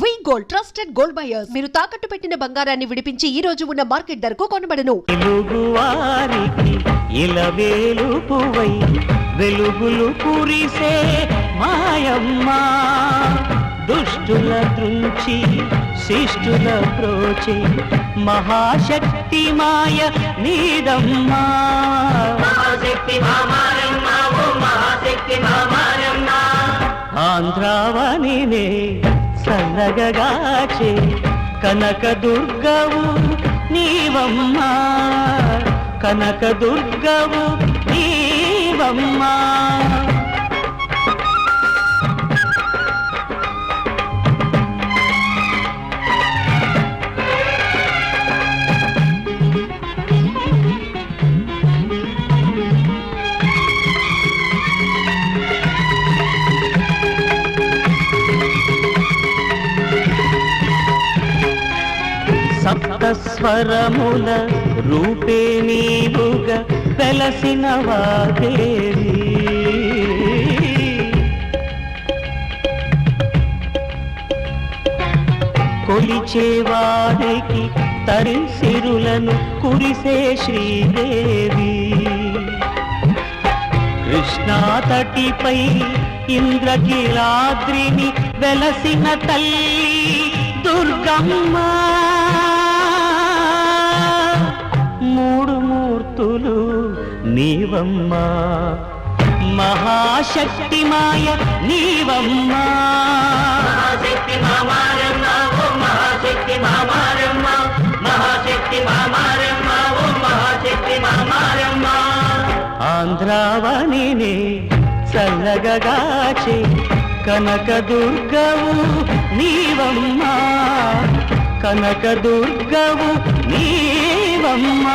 వి gold trusted gold buyers మీరు తాకట్టు పెట్టిన బంగారాన్ని విడిపించి ఈ రోజు ఉన్న మార్కెట్ ధరకు కొనబడను. వెలుగువారికి ఇలవేలుపువై వెలుగులు కురిసే మాయమ్మ, దుష్టుల దృంచి శిష్టుల ప్రోచి మహాశక్తి మాయ నీదమ్మ. మహాశక్తి మామారమ్మ, ఓ మహాశక్తి మామారమ్మ. ఆంధ్రావనినే చల్లగాచే కనక దుర్గవు నీవమ్మ, కనక దుర్గవు నీవమ్మ. సప్తస్వరముల రూపే నీవుగా వెలసిన వాదేవి, కొలిచేవారికి తరిసిరులను కురిసే శ్రీదేవి. కృష్ణా తటిపై ఇంద్రకీలాద్రిని వెలసిన తల్లి దుర్గమ్మ. మూడు మూర్తులు నీవమ్మ, మహాశక్తి మాయ నీవమ్మ. మహాశక్తి మామారమ్మ, ఓ మహాశక్తి మామారమ్మ, మహాశక్తి మామారమ్మ, ఓ మహాశక్తి మామారమ్మ. ఆంధ్రావనినే చల్లగాచే కనక దుర్గవు నీవమ్మ, కనక దుర్గవు నీవమ్మ.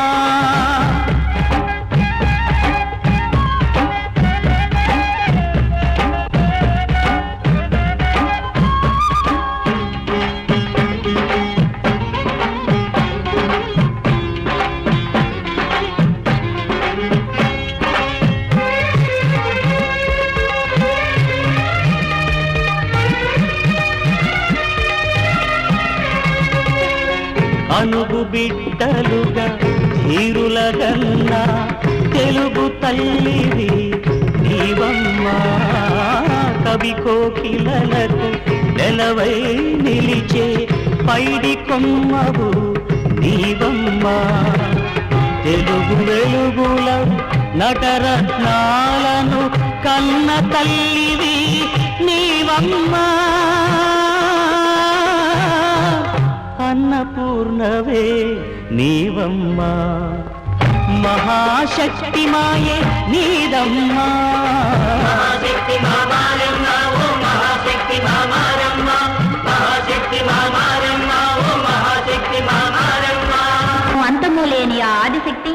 అనుగు బిడ్డలుగా హీరులగన్న తెలుగు తల్లివి నీవమ్మ, కవి కోకిలలకు నెలవై నిలిచే పైడి కొమ్మవు నీవమ్మ. తెలుగు వెలుగుల నటరత్నాలను కన్న తల్లివి నీవమ్మ. అన్నపూర్ణవే నీవమ్మ, మహాశక్తి మాయే నీదమ్మ. మహాశక్తి మామారమ్మ, ఓ మహాశక్తి మామారమ్మ, మహాశక్తి మామారమ్మ, ఓ మహాశక్తి మామారమ్మ. అంతము లేని ఆ ఆదిశక్తి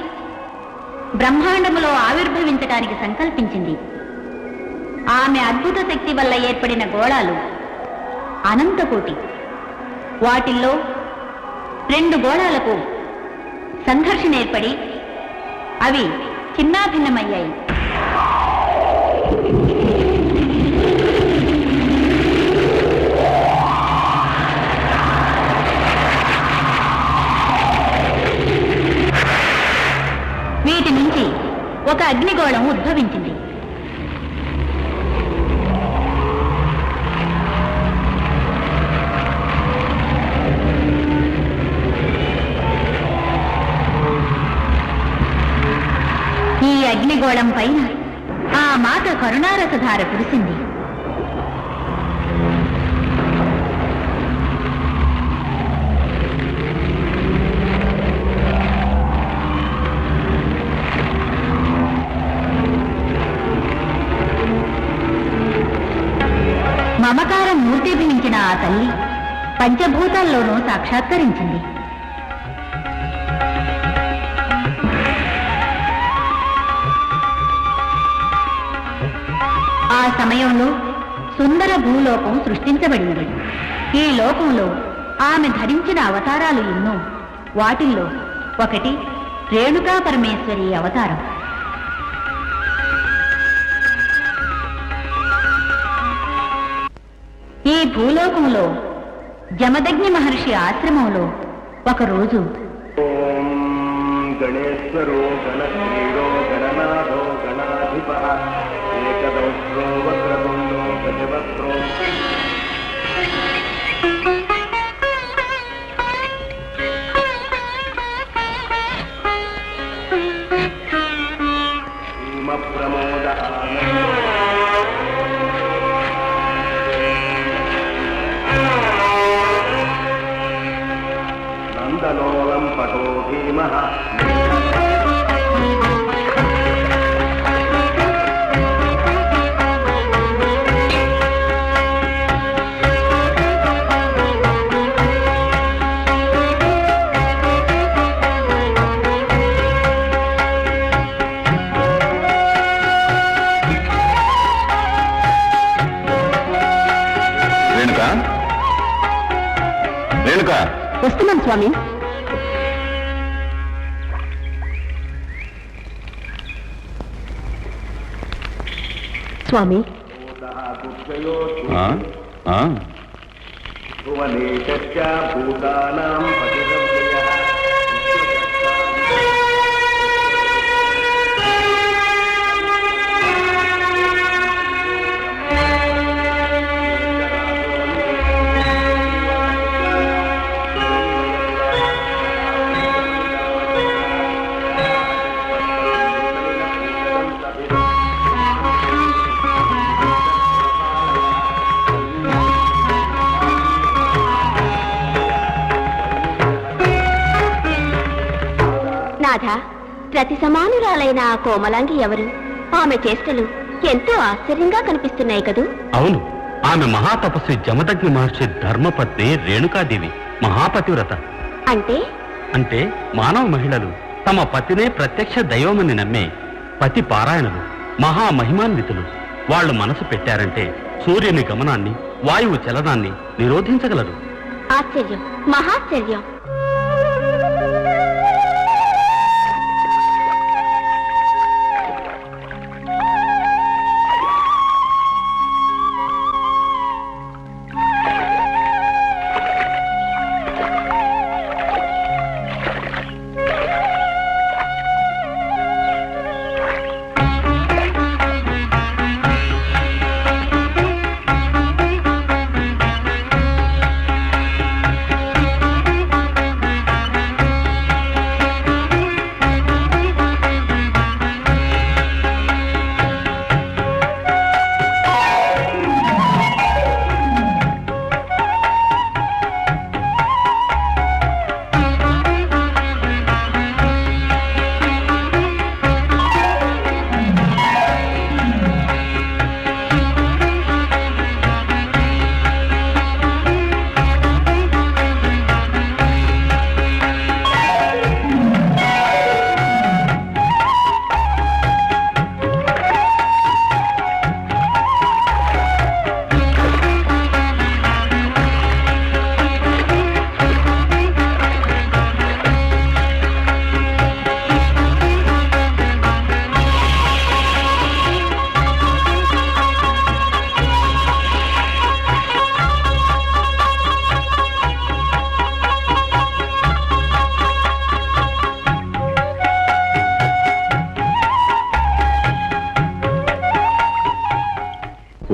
బ్రహ్మాండములో ఆవిర్భవించడానికి సంకల్పించింది. ఆమె అద్భుత శక్తి వల్ల ఏర్పడిన గోళాలు అనంతకోటి. వాటిల్లో రెండు గోళాలకు సంఘర్షణ ఏర్పడి అవి చిన్నాభిన్నమయ్యాయి. వీటి నుంచి ఒక అగ్నిగోళం ఉద్భవించింది. ఈ అగ్నిగోళం పైన ఆ మాత కరుణారసధార కురిసింది. మమకారం మూర్తిభవించిన ఆ తల్లి పంచభూతాల్లోనూ సాక్షాత్కరించింది. ఆ సమయంలో సుందర భూలోకం సృష్టించబడింది. ఈ లోకంలో ఆమె ధరించిన అవతారాలు ఎన్నో. వాటిల్లో ఒకటి రేణుకా పరమేశ్వరి అవతారం. ఈ భూలోకంలో జమదగ్ని మహర్షి ఆశ్రమంలో ఒకరోజు ఓం గణేశ్వరో గణశ్రీరో గణనాథో గణాధిప ఏకదౌత్రో వక్రతుండో గజవక్రో ప్రమోద నందనోలం పటో భీమః రేణుక వస్తున్నాను స్వామి. స్వామి, భువనేశశ్చ భూతానాం పతిరవ్యయః నాథ, ప్రతి సమానురాలైన ఆ కోమలాంగి ఎవరు? ఆమె చేష్టలు ఎంతో ఆశ్చర్యంగా కనిపిస్తున్నాయి కదూ. అవును, ఆమె మహాతపస్వి జమదగ్ని మహర్షి ధర్మపత్ని రేణుకాదేవి, మహాపతివ్రత. అంటే అంటే మానవ మహిళలు తమ పతినే ప్రత్యక్ష దైవమని నమ్మే పతి పారాయణలు, మహామహిమాన్వితులు. వాళ్ళు మనసు పెట్టారంటే సూర్యుని గమనాన్ని, వాయువు చలనాన్ని నిరోధించగలరు. ఆశ్చర్యం, మహాశ్చర్యం.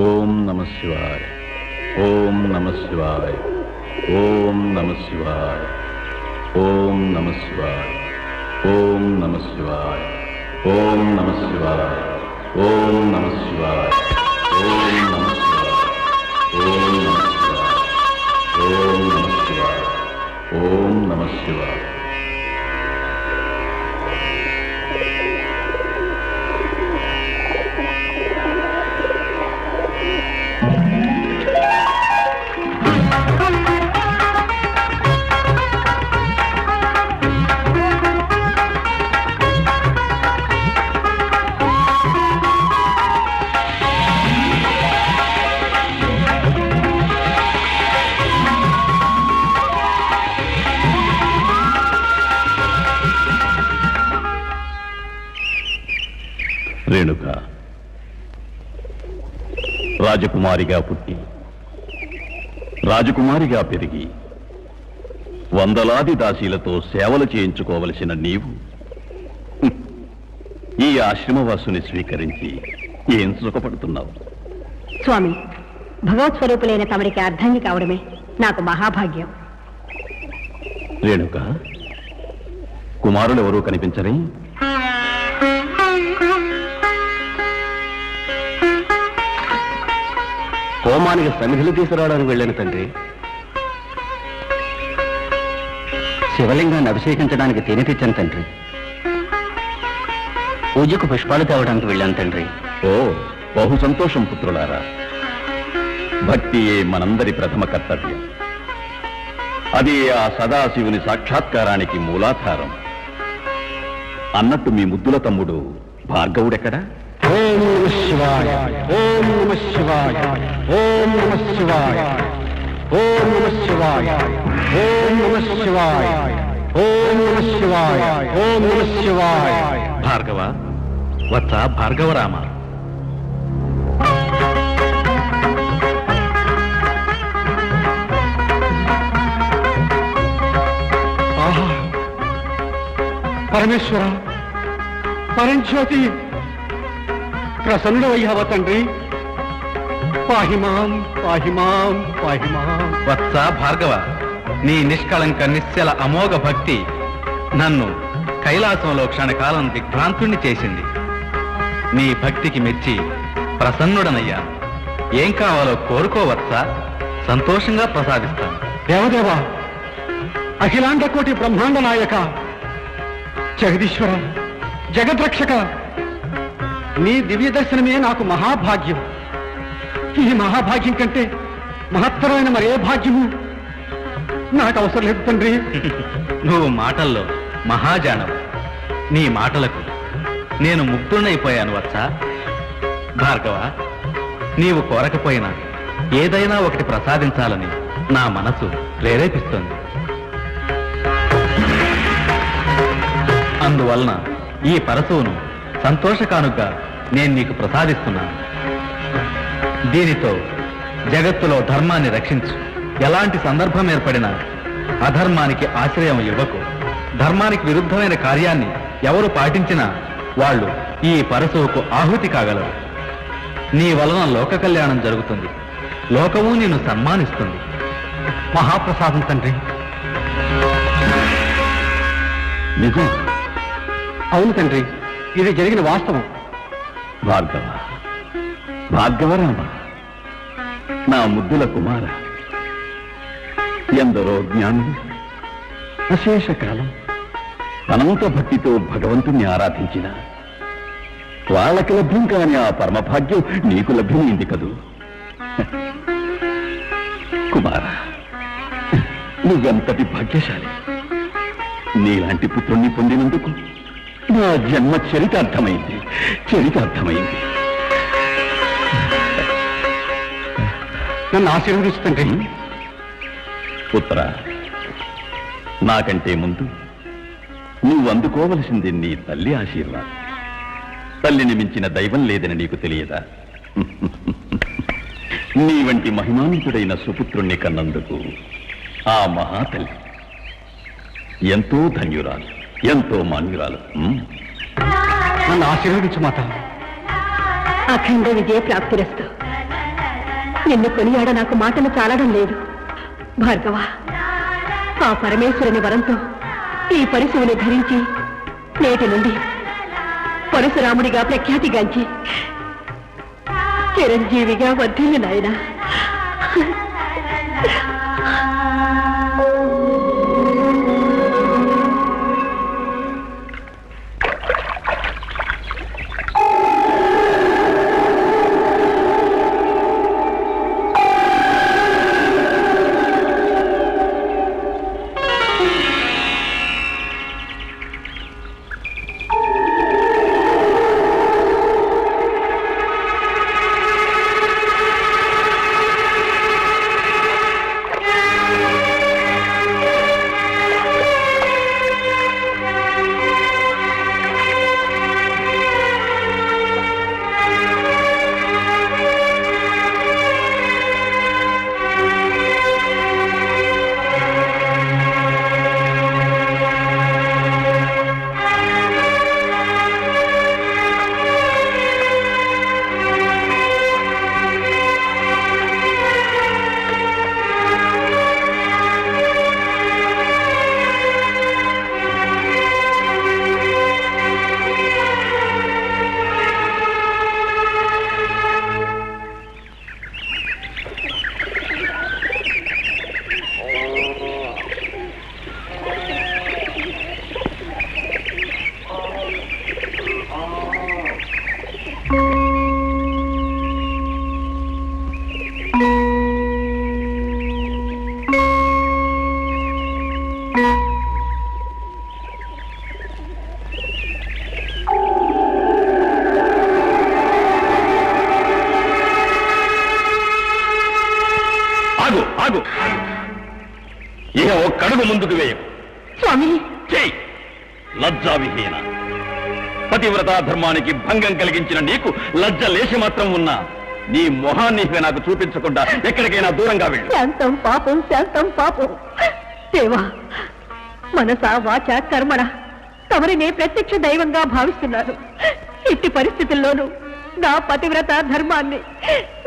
ఓం నమ శివాయ, ఓం నమ శివాయ, ఓం నమ శివాయ, ఓం నమ శివాయ, ఓం నమ శివాయ, ఓం నమ శివాయ, ఓం నమ శివాయ, ఓం నమ శివాయ, ఓం నమ శివాయ, ఓం నమ శివాయ, ఓం నమ శివాయ. రేణుక రాజకుమారిగా పుట్టి రాజకుమారిగా పెరిగి వందలాది దాసీలతో సేవలు చేయించుకోవలసిన నీవు ఈ ఆశ్రమవాసుని స్వీకరించి ఏం సుఖపడుతున్నావు? స్వామి, భగవత్ స్వరూపులైన తమరికి అర్ధంగి కావడమే నాకు మహాభాగ్యం. రేణుక, కుమారులు ఎవరూ కనిపించరే? హోమానికి సమిధులు తీసుకురావడానికి వెళ్ళాను తండ్రి. శివలింగాన్ని అభిషేకించడానికి తేనె తెచ్చాను తండ్రి. పూజకు పుష్పాలు తేవడానికి వెళ్ళాను తండ్రి. ఓ, బహు సంతోషం పుత్రులారా. భక్తియే మనందరి ప్రథమ కర్తవ్యం. అది ఆ సదాశివుని సాక్షాత్కారానికి మూలాధారం. అన్నట్టు మీ ముద్దుల తమ్ముడు భార్గవుడెక్కడా? ఓం నమః శివాయ, ఓం నమః శివాయ, ఓం నమః శివాయ, ఓం నమః శివాయ, ఓం నమః శివాయ, ఓం నమః శివాయ, ఓం నమః శివాయ. భార్గవ, వత్స భార్గవరామ, ఆహా, పరమేశ్వర, పరంజ్యోతి, ప్రసన్నుడవయ్యావ తండ్రి. పాహిమాం, పాహిమాం, పాహిమాం. వత్స భార్గవ, నీ నిష్కళంక నిశ్చల అమోఘ భక్తి నన్ను కైలాసంలో క్షణకాలం దిగ్భ్రాంతుణ్ణి చేసింది. నీ భక్తికి మెచ్చి ప్రసన్నుడనయ్యా. ఏం కావాలో కోరుకోవచ్చా? సంతోషంగా ప్రసాదిస్తాను. దేవదేవా, అఖిలాండ కోటి బ్రహ్మాండ నాయక, జగదీశ్వర, జగద్రక్షక, నీ దివ్య దర్శనమే నాకు మహాభాగ్యం. ఈ మహాభాగ్యం కంటే మహత్తరమైన మరే భాగ్యము నాకు అవసరం లేదు తండ్రి. నువ్వు మాటల్లో మహాజానవు. నీ మాటలకు నేను ముగ్ధుడైపోయాను వత్స. భార్గవ, నీవు కోరకపోయినా ఏదైనా ఒకటి ప్రసాదించాలని నా మనసు ప్రేరేపిస్తుంది. అందువలన ఈ పరశువును సంతోషకానుగా నేను నీకు ప్రసాదిస్తున్నాను. దీనితో జగత్తులో ధర్మాన్ని రక్షించు. ఎలాంటి సందర్భం ఏర్పడినా అధర్మానికి ఆశ్రయం ఇవ్వకు. ధర్మానికి విరుద్ధమైన కార్యాన్ని ఎవరు పాటించినా వాళ్ళు ఈ పరశువుకు ఆహుతి కాగలరు. నీ వలన లోక కళ్యాణం జరుగుతుంది. లోకము నిన్ను సన్మానిస్తుంది. మహాప్రసాదం తండ్రి. నిజం? అవును తండ్రి, ఇది జరిగిన వాస్తవం. భార్గవ, భార్గవరామ, నా ముద్దుల కుమార, ఎందరో జ్ఞానులు అశేష కాలం అనంత భక్తితో భగవంతుణ్ణి ఆరాధించిన వాళ్ళకి లభ్యం కాని ఆ పరమభాగ్యం నీకు లభ్యమైంది కదూ. కుమార, నువ్వెంతటి భాగ్యశాలి. నీలాంటి పుత్రుణ్ణి పొందినందుకు నా జన్మ చరితార్థమైంది, చరితార్థమైంది. నన్ను ఆశీర్వదిస్తుంది. పుత్ర, నాకంటే ముందు నువ్వు అందుకోవలసింది నీ తల్లి ఆశీర్వాదం. తల్లిని మించిన దైవం లేదని నీకు తెలియదా? నీ వంటి మహిమాన్వితుడైన సుపుత్రుణ్ణి కన్నందుకు ఆ మహాతల్లి ఎంతో ధన్యురాలు, ఎంతో మాన్యురాలు. నన్ను ఆశీర్వదించు మాత. అఖండ విజయ ప్రాప్తిరస్తు. నిన్ను కొనియాడ నాకు మాటలు చాలడం లేదు. భార్గవ, ఆ పరమేశ్వరుని వరంతో ఈ పరశువుని ధరించి నేటి నుండి పరశురాముడిగా ప్రఖ్యాతిగాంచి చిరంజీవిగా వర్ధిల్లు నాయనా. ఇక ఒక్కడుగు ముందుకు వేయకు. స్వామి చెయ్యి. లజ్జావిహీన పతివ్రతా ధర్మానికి భంగం కలిగించిన నీకు లజ్జ లేచి మాత్రం ఉన్నా నీ మొహాన్ని ఇక నాకు చూపించకుండా ఎక్కడికైనా దూరంగా వెళ్ళు. శాంతం పాపం శాంతం పాపం. దేవా, మనసా వాచ కర్మణ తమరినే ప్రత్యక్ష దైవంగా భావిస్తున్నాను. ఇట్టి పరిస్థితుల్లోనూ నా పతివ్రత ధర్మాన్ని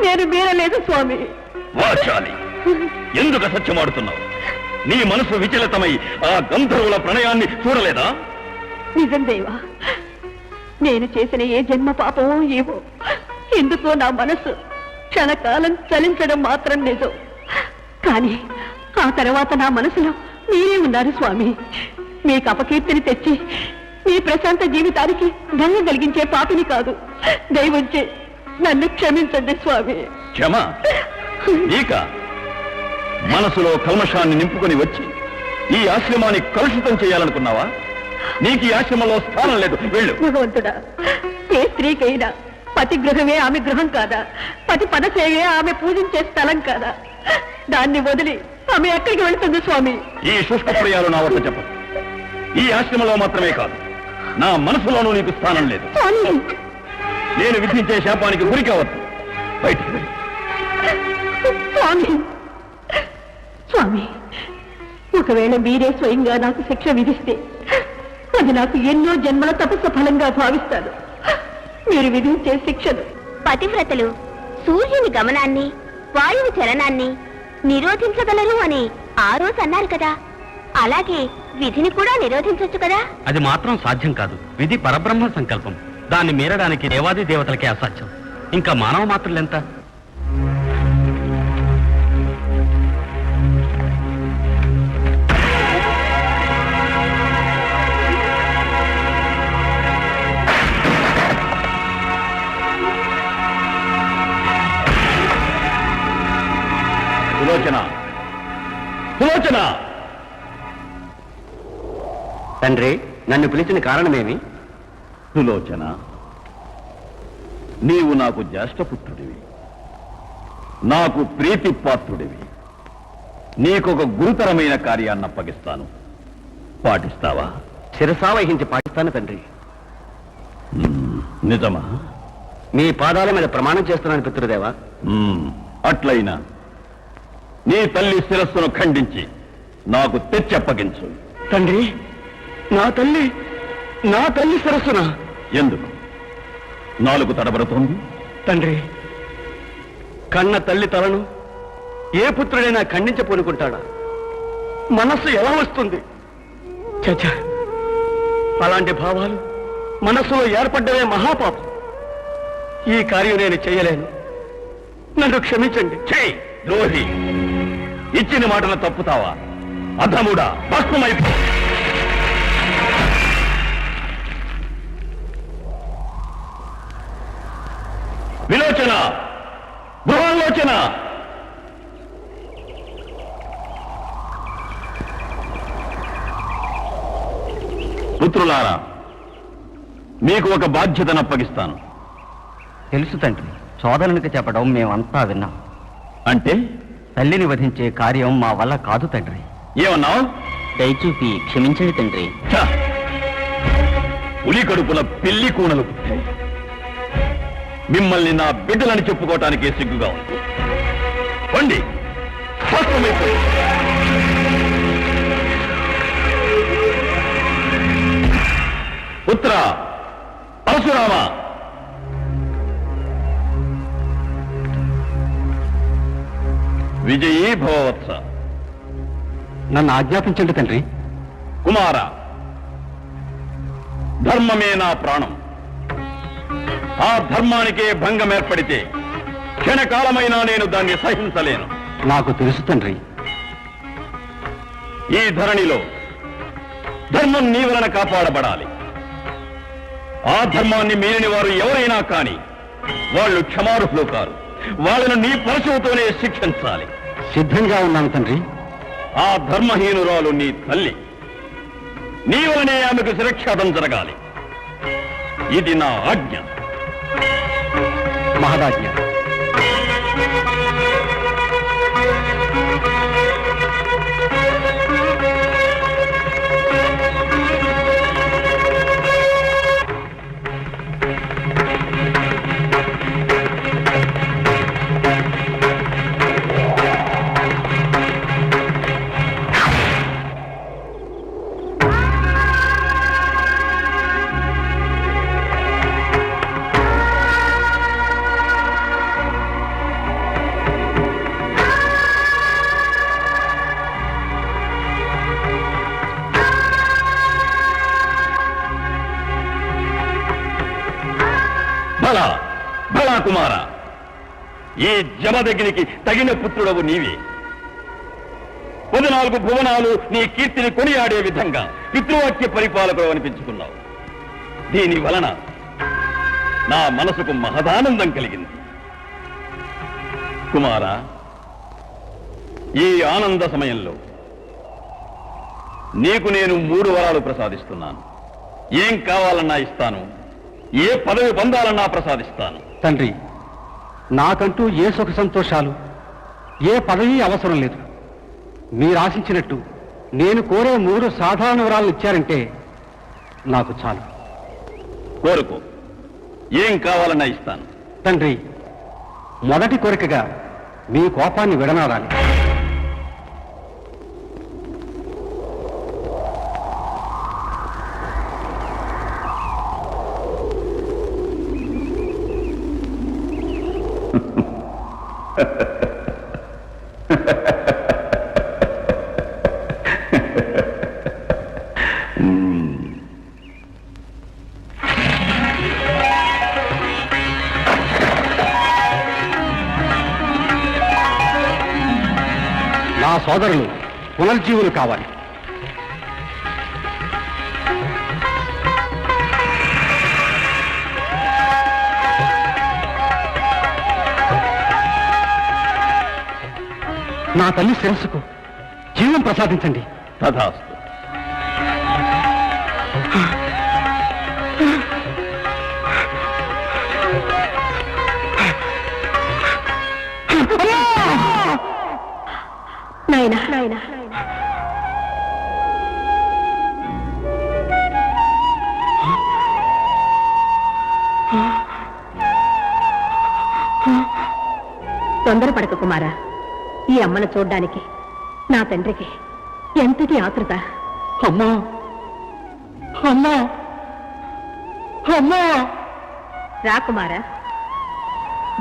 నేను మీరలేదు స్వామి. వాచాలి, ఎందుకు అసత్యమాడుతున్నావు? నీ మనసు విచలితమై ఆ గంధర్వుల ప్రణయాన్ని చూడలేదా? నిజం దేవా, నేను చేసిన ఏ జన్మ పాపమో ఏవో ఎందుకో నా మనసు క్షణకాలం చలించడం మాత్రం నిజం. కానీ ఆ తర్వాత నా మనసులో మీరే ఉన్నారు స్వామి. మీకు అపకీర్తిని తెచ్చి మీ ప్రశాంత జీవితానికి భంగం కలిగించే పాపిని కాదు. దయవుంచి నన్ను క్షమించండి స్వామి. క్షమ నీక? మనసులో కల్మషాన్ని నింపుకొని వచ్చి ఈ ఆశ్రమాన్ని కలుషితం చేయాలనుకున్నావా? నీకు ఈ ఆశ్రమంలో స్థానం లేదు, వెళ్ళు. భగవంతుడా, ఏ స్త్రీకైనా పతి గృహమే ఆమె గృహం కాదా? పతి పదసేవే ఆమె పూజించే స్థలం కాదా? దాన్ని వదిలి ఆమె ఎక్కడికి వెళుతుంది స్వామి? ఈ శుష్క ప్రియాలు నా వద్ద చెప్పదు. ఈ ఆశ్రమంలో మాత్రమే కాదు, నా మనసులోనూ నీకు స్థానం లేదు. స్వామి, నేను విధించే శాపానికి గురి కావద్దు. బయటికి వెళ్ళు. స్వామి, స్వామి, ఒకవేళ మీరే స్వయంగా నాకు శిక్ష విధిస్తే అది నాకు ఎన్నో జన్మల తపస్సు ఫలంగా భావిస్తాను. మీరు విధించే శిక్షలు పతివ్రతలు సూర్యుని గమనాన్ని వాయువు చలనాన్ని నిరోధించగలరు అని ఆ రోజు అన్నారు కదా, అలాగే విధిని కూడా నిరోధించొచ్చు కదా? అది మాత్రం సాధ్యం కాదు. విధి పరబ్రహ్మ సంకల్పం. దాన్ని మీరడానికి దేవాది దేవతలకే అసాధ్యం. ఇంకా మానవ మాత్రులెంత? సులోచన, సులోచన! తండ్రి, నన్ను పిలిచిన కారణమేమి? సులోచన, నీవు నాకు జ్యేష్ఠపుత్రుడివి, నాకు ప్రీతిపాత్రుడివి. నీకొక గురుతరమైన కార్యాన్ని అప్పగిస్తాను. పాటిస్తావా? శిరసా వహించి పాటిస్తాను తండ్రి. నిజమా? మీ పాదాల మీద ప్రమాణం చేస్తున్నాను పితృదేవా. అట్లయినా నీ తల్లి శిరస్సును ఖండించి నాకు తెచ్చప్పగించు. తండ్రి, నా తల్లి శిరస్సున? ఎందుకు నాలుగు తడబడుతోంది? తండ్రి, కన్న తల్లి తలను ఏ పుత్రుడైనా ఖండించపోనుకుంటాడా? మనస్సు ఎలా వస్తుంది? చచ్చా, అలాంటి భావాలు మనస్సులో ఏర్పడ్డవే మహాపాపం. ఈ కార్యం నేను చేయలేను. నన్ను క్షమించండి. చెయ్యి ద్రోహి! ఇచ్చిన మాటను తప్పుతావా? అధముడా, భస్మమైపో! విలోచన, గృహాలోచన! పుత్రులారా, మీకు ఒక బాధ్యతను అప్పగిస్తాను. తెలుసు తండ్రి, సోదరునికి చెప్పడం మేమంతా విన్నాం. అంటే తల్లిని వధించే కార్యం మా వల్ల కాదు తండ్రి. ఏమన్నావు? దయచూపి క్షమించండి తండ్రి. ఛ! పులి కడుపున పిల్లి కూనలు పుట్టాయి. మిమ్మల్ని నా బిడ్డలని చెప్పుకోవటానికే సిగ్గుగా ఉంది. పండి భస్మమైపోయి. పుత్ర పరశురామ, విజయీ భవవత్స. నన్ను ఆజ్ఞాపించండి తండ్రి. కుమార, ధర్మమే నా ప్రాణం. ఆ ధర్మానికే భంగం ఏర్పడితే క్షణకాలమైనా నేను దాన్ని సహించలేను. నాకు తెలుసు తండ్రి. ఈ ధరణిలో ధర్మం నీ వలన కాపాడబడాలి. ఆ ధర్మాన్ని మీరిని వారు ఎవరైనా కాని వాళ్ళు క్షమార్హులు కారు. వాళ్ళను నీ పరశువుతోనే శిక్షించాలి. సిద్ధంగా ఉన్నాను తండ్రి. ఆ ధర్మహీనురాలు నీ తల్లి. నీ వలనే ఆమెకు శిరక్షాటం జరగాలి. ఇది నా ఆజ్ఞ. మహదాజ్ఞ. భళా భళా కుమార, ఈ జమదగ్నికి తగిన పుత్రుడవు నీవే. 14 భువనాలు నీ కీర్తిని కొనియాడే విధంగా పితృవాక్య పరిపాలకుడు అనిపించుకున్నావు. దీని వలన నా మనసుకు మహదానందం కలిగింది. కుమార, ఈ ఆనంద సమయంలో నీకు నేను 3 వరాలు ప్రసాదిస్తున్నాను. ఏం కావాలన్నా ఇస్తాను, ఏ పదవి పొందాలన్నా ప్రసాదిస్తాను. తండ్రి, నాకంటూ ఏ సుఖ సంతోషాలు, ఏ పదవి అవసరం లేదు. మీరు ఆశించినట్టు నేను కోరే 3 సాధారణ వరాలను ఇచ్చారంటే నాకు చాలు. కోరుకో, ఏం కావాలన్నా ఇస్తాను. తండ్రి, మొదటి కోరికగా మీ కోపాన్ని విడనాడాలి. నా సోదరులు పునర్జీవులు కావాలి. నా తల్లి శిరస్సుకు జీవం ప్రసాదించండి. తథాస్తు. నాయనా నాయనా, తొందరపడక కుమారా. ఈ అమ్మను చూడ్డానికి నా తండ్రికి ఎంతటి ఆతృత. అమ్మా అమ్మా అమ్మా! రా కుమారా,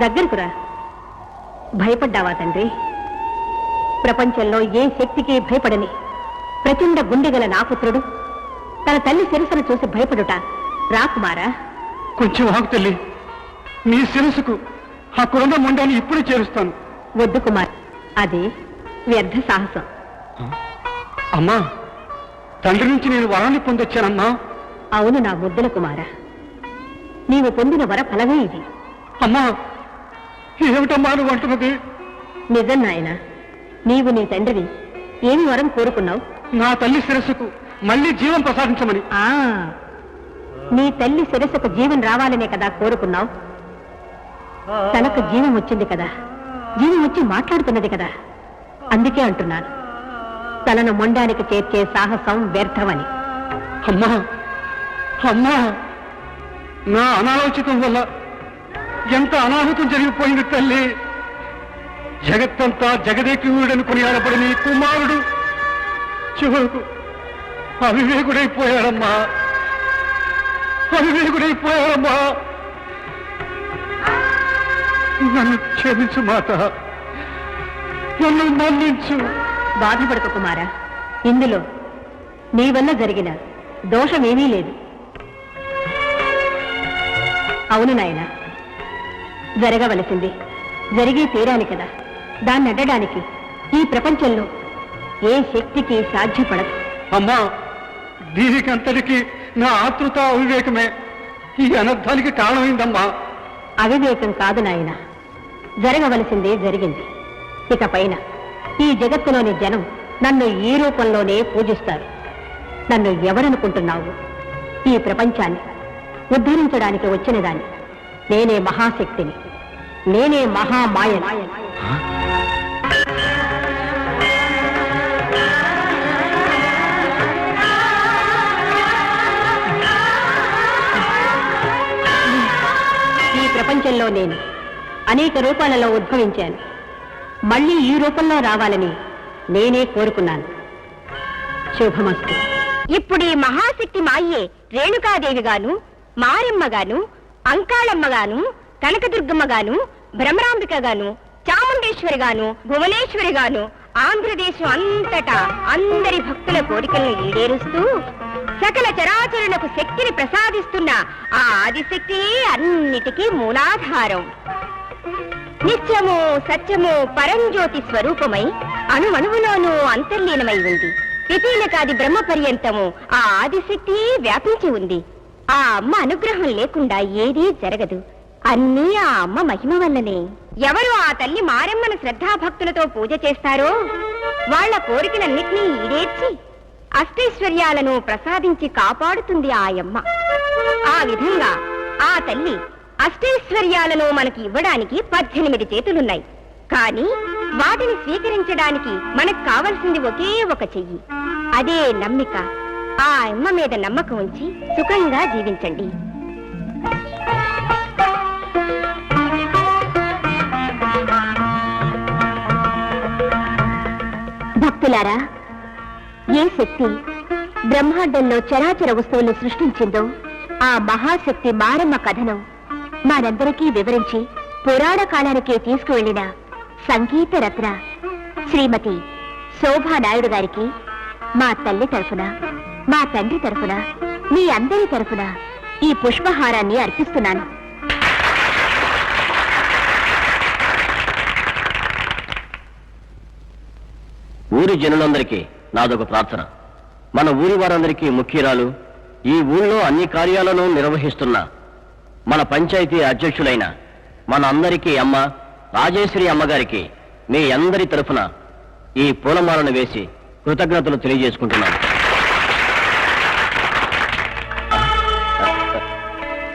దగ్గరకు రా. భయపడ్డావా తండ్రి? ప్రపంచంలో ఏ శక్తికి భయపడని ప్రచండ గుండెగల నా పుత్రుడు తన తల్లి శిరస్సును చూసి భయపడుట. రా కుమారా. కొంచెం ఆగు తల్లి, నీ శిరస్సుకు ఆ కురంద మొండాన్ని ఇప్పుడే చేరుస్తాను. వద్దు కుమార్, అది వ్యర్థ సాహసం. అమ్మా, తండ్రి నుంచి నేను వరాన్ని పొందొచ్చానమ్మా. అవును నా ముద్దుల కుమార, నీవు పొందిన వర ఫలమే ఇది. అమ్మా, ఏమిటమ్మా నువ్వు అంటున్నది? నిజం నాయన, నీవు నీ తండ్రిని ఏమి వరం కోరుకున్నావు? నా తల్లి శిరస్సుకు మళ్ళీ జీవం ప్రసాదించమని. నీ తల్లి శిరస్సుకు జీవం రావాలనే కదా కోరుకున్నావు. తనకు జీవం వచ్చింది కదా, జీవం వచ్చి మాట్లాడుతున్నది కదా, అందుకే అంటున్నాను తనను మొండానికి చేర్చే సాహసం వ్యర్థమని. అమ్మా అమ్మా, నా అనాలోచితం వల్ల ఎంత అనాహుతం జరిగిపోయింది తల్లి. జగత్తంతా జగదేకుడని కొనియాడబడి నీ కుమారుడు చివరకు అవివేకుడైపోయాడమ్మా, అవివేకుడైపోయాడమ్మా. నన్ను క్షమించు మాత, నన్ను మన్నించు. బాధపడక కుమారా, ఇందులో నీ వల్ల జరిగిన దోషమేమీ లేదు. అవును నాయన, జరగవలసింది జరిగి తీరాలి కదా. దాన్ని అడ్డడానికి ఈ ప్రపంచంలో ఏ శక్తికి సాధ్యపడదు. అమ్మా, దీనికి అంతటికి నా ఆతృత అవివేకమే ఈ అనర్థానికి కారణమైందమ్మా. అవివేకం కాదు నాయన, జరగవలసిందే జరిగింది. ఇక పైన ఈ జగత్తులోని జనం నన్ను ఈ రూపంలోనే పూజిస్తారు. నన్ను ఎవరనుకుంటున్నావు? ఈ ప్రపంచాన్ని ఉద్ధరించడానికి వచ్చిన దాన్ని. నేనే మహాశక్తిని, నేనే మహామాయని. ఈ ప్రపంచంలో నేను అనేక రూపాలలో ఉద్భవించాను. మళ్ళీ ఈ రూపంలో రావాలని నేనే కోరుకున్నాను. శుభమస్తు. ఇప్పుడు ఈ మహాశక్తి మాయే రేణుకాదేవి గాను, మారెమ్మ గాను, అంకాళమ్మ గాను, కనకదుర్గమ్మ గాను, భ్రమరాంబిక గాను, చాముండేశ్వరి గాను, భువనేశ్వరి గాను ఆంధ్రదేశం అంతటా అందరి భక్తుల కోరికలను ఈడేరుస్తూ సకల చరాచరులకు శక్తిని ప్రసాదిస్తున్న ఆ ఆదిశక్తి అన్నిటికీ మూలాధారం. నిత్యము సత్యము పరంజ్యోతి స్వరూపమై అణువణువులోనూ అంతర్లీనమై ఉంది. పిపీలకాది బ్రహ్మ పర్యంతము ఆ ఆదిశక్తి వ్యాపించి ఉంది. ఆ అమ్మ అనుగ్రహం లేకుండా ఏదీ జరగదు. అన్నీ ఆ అమ్మ మహిమ వల్లనే. ఎవరు ఆ తల్లి మారెమ్మను శ్రద్ధాభక్తులతో పూజ చేస్తారో వాళ్ల కోరికలన్నిటినీ ఈడేర్చి అష్టైశ్వర్యాలను ప్రసాదించి కాపాడుతుంది ఆ అమ్మ. ఆ విధంగా ఆ తల్లి అష్టైశ్వర్యాలను మనకి ఇవ్వడానికి 18 చేతులున్నాయి. కానీ వాటిని స్వీకరించడానికి మనకు కావలసింది ఒకే ఒక చెయ్యి. అదే నమ్మిక. ఆ అమ్మ మీద నమ్మకం ఉంచి సుఖంగా జీవించండి. భక్తులారా, ఏ శక్తి బ్రహ్మాండంలో చరాచర వస్తువులను సృష్టించిందో ఆ మహాశక్తి మారమ్మ కథను మనందరికీ వివరించి పురాణ కాలానికే తీసుకువెళ్లిన సంగీత రత్న శ్రీమతి శోభానాయుడు గారికి మా తల్లి తరఫున, మా తండ్రి తరఫున, మీ అందరి తరఫున ఈ పుష్పహారాన్ని అర్పిస్తున్నాను. ఊరి జనులందరికీ నాదొక ప్రార్థన. మన ఊరి వారందరికీ ముఖ్యురాలు, ఈ ఊళ్ళో అన్ని కార్యాలను నిర్వహిస్తున్న మన పంచాయతీ అధ్యక్షులైన మన అందరికీ అమ్మ రాజేశ్వరి అమ్మగారికి మీ అందరి తరఫున ఈ పూలమాలను వేసి కృతజ్ఞతలు తెలియజేసుకుంటున్నాను.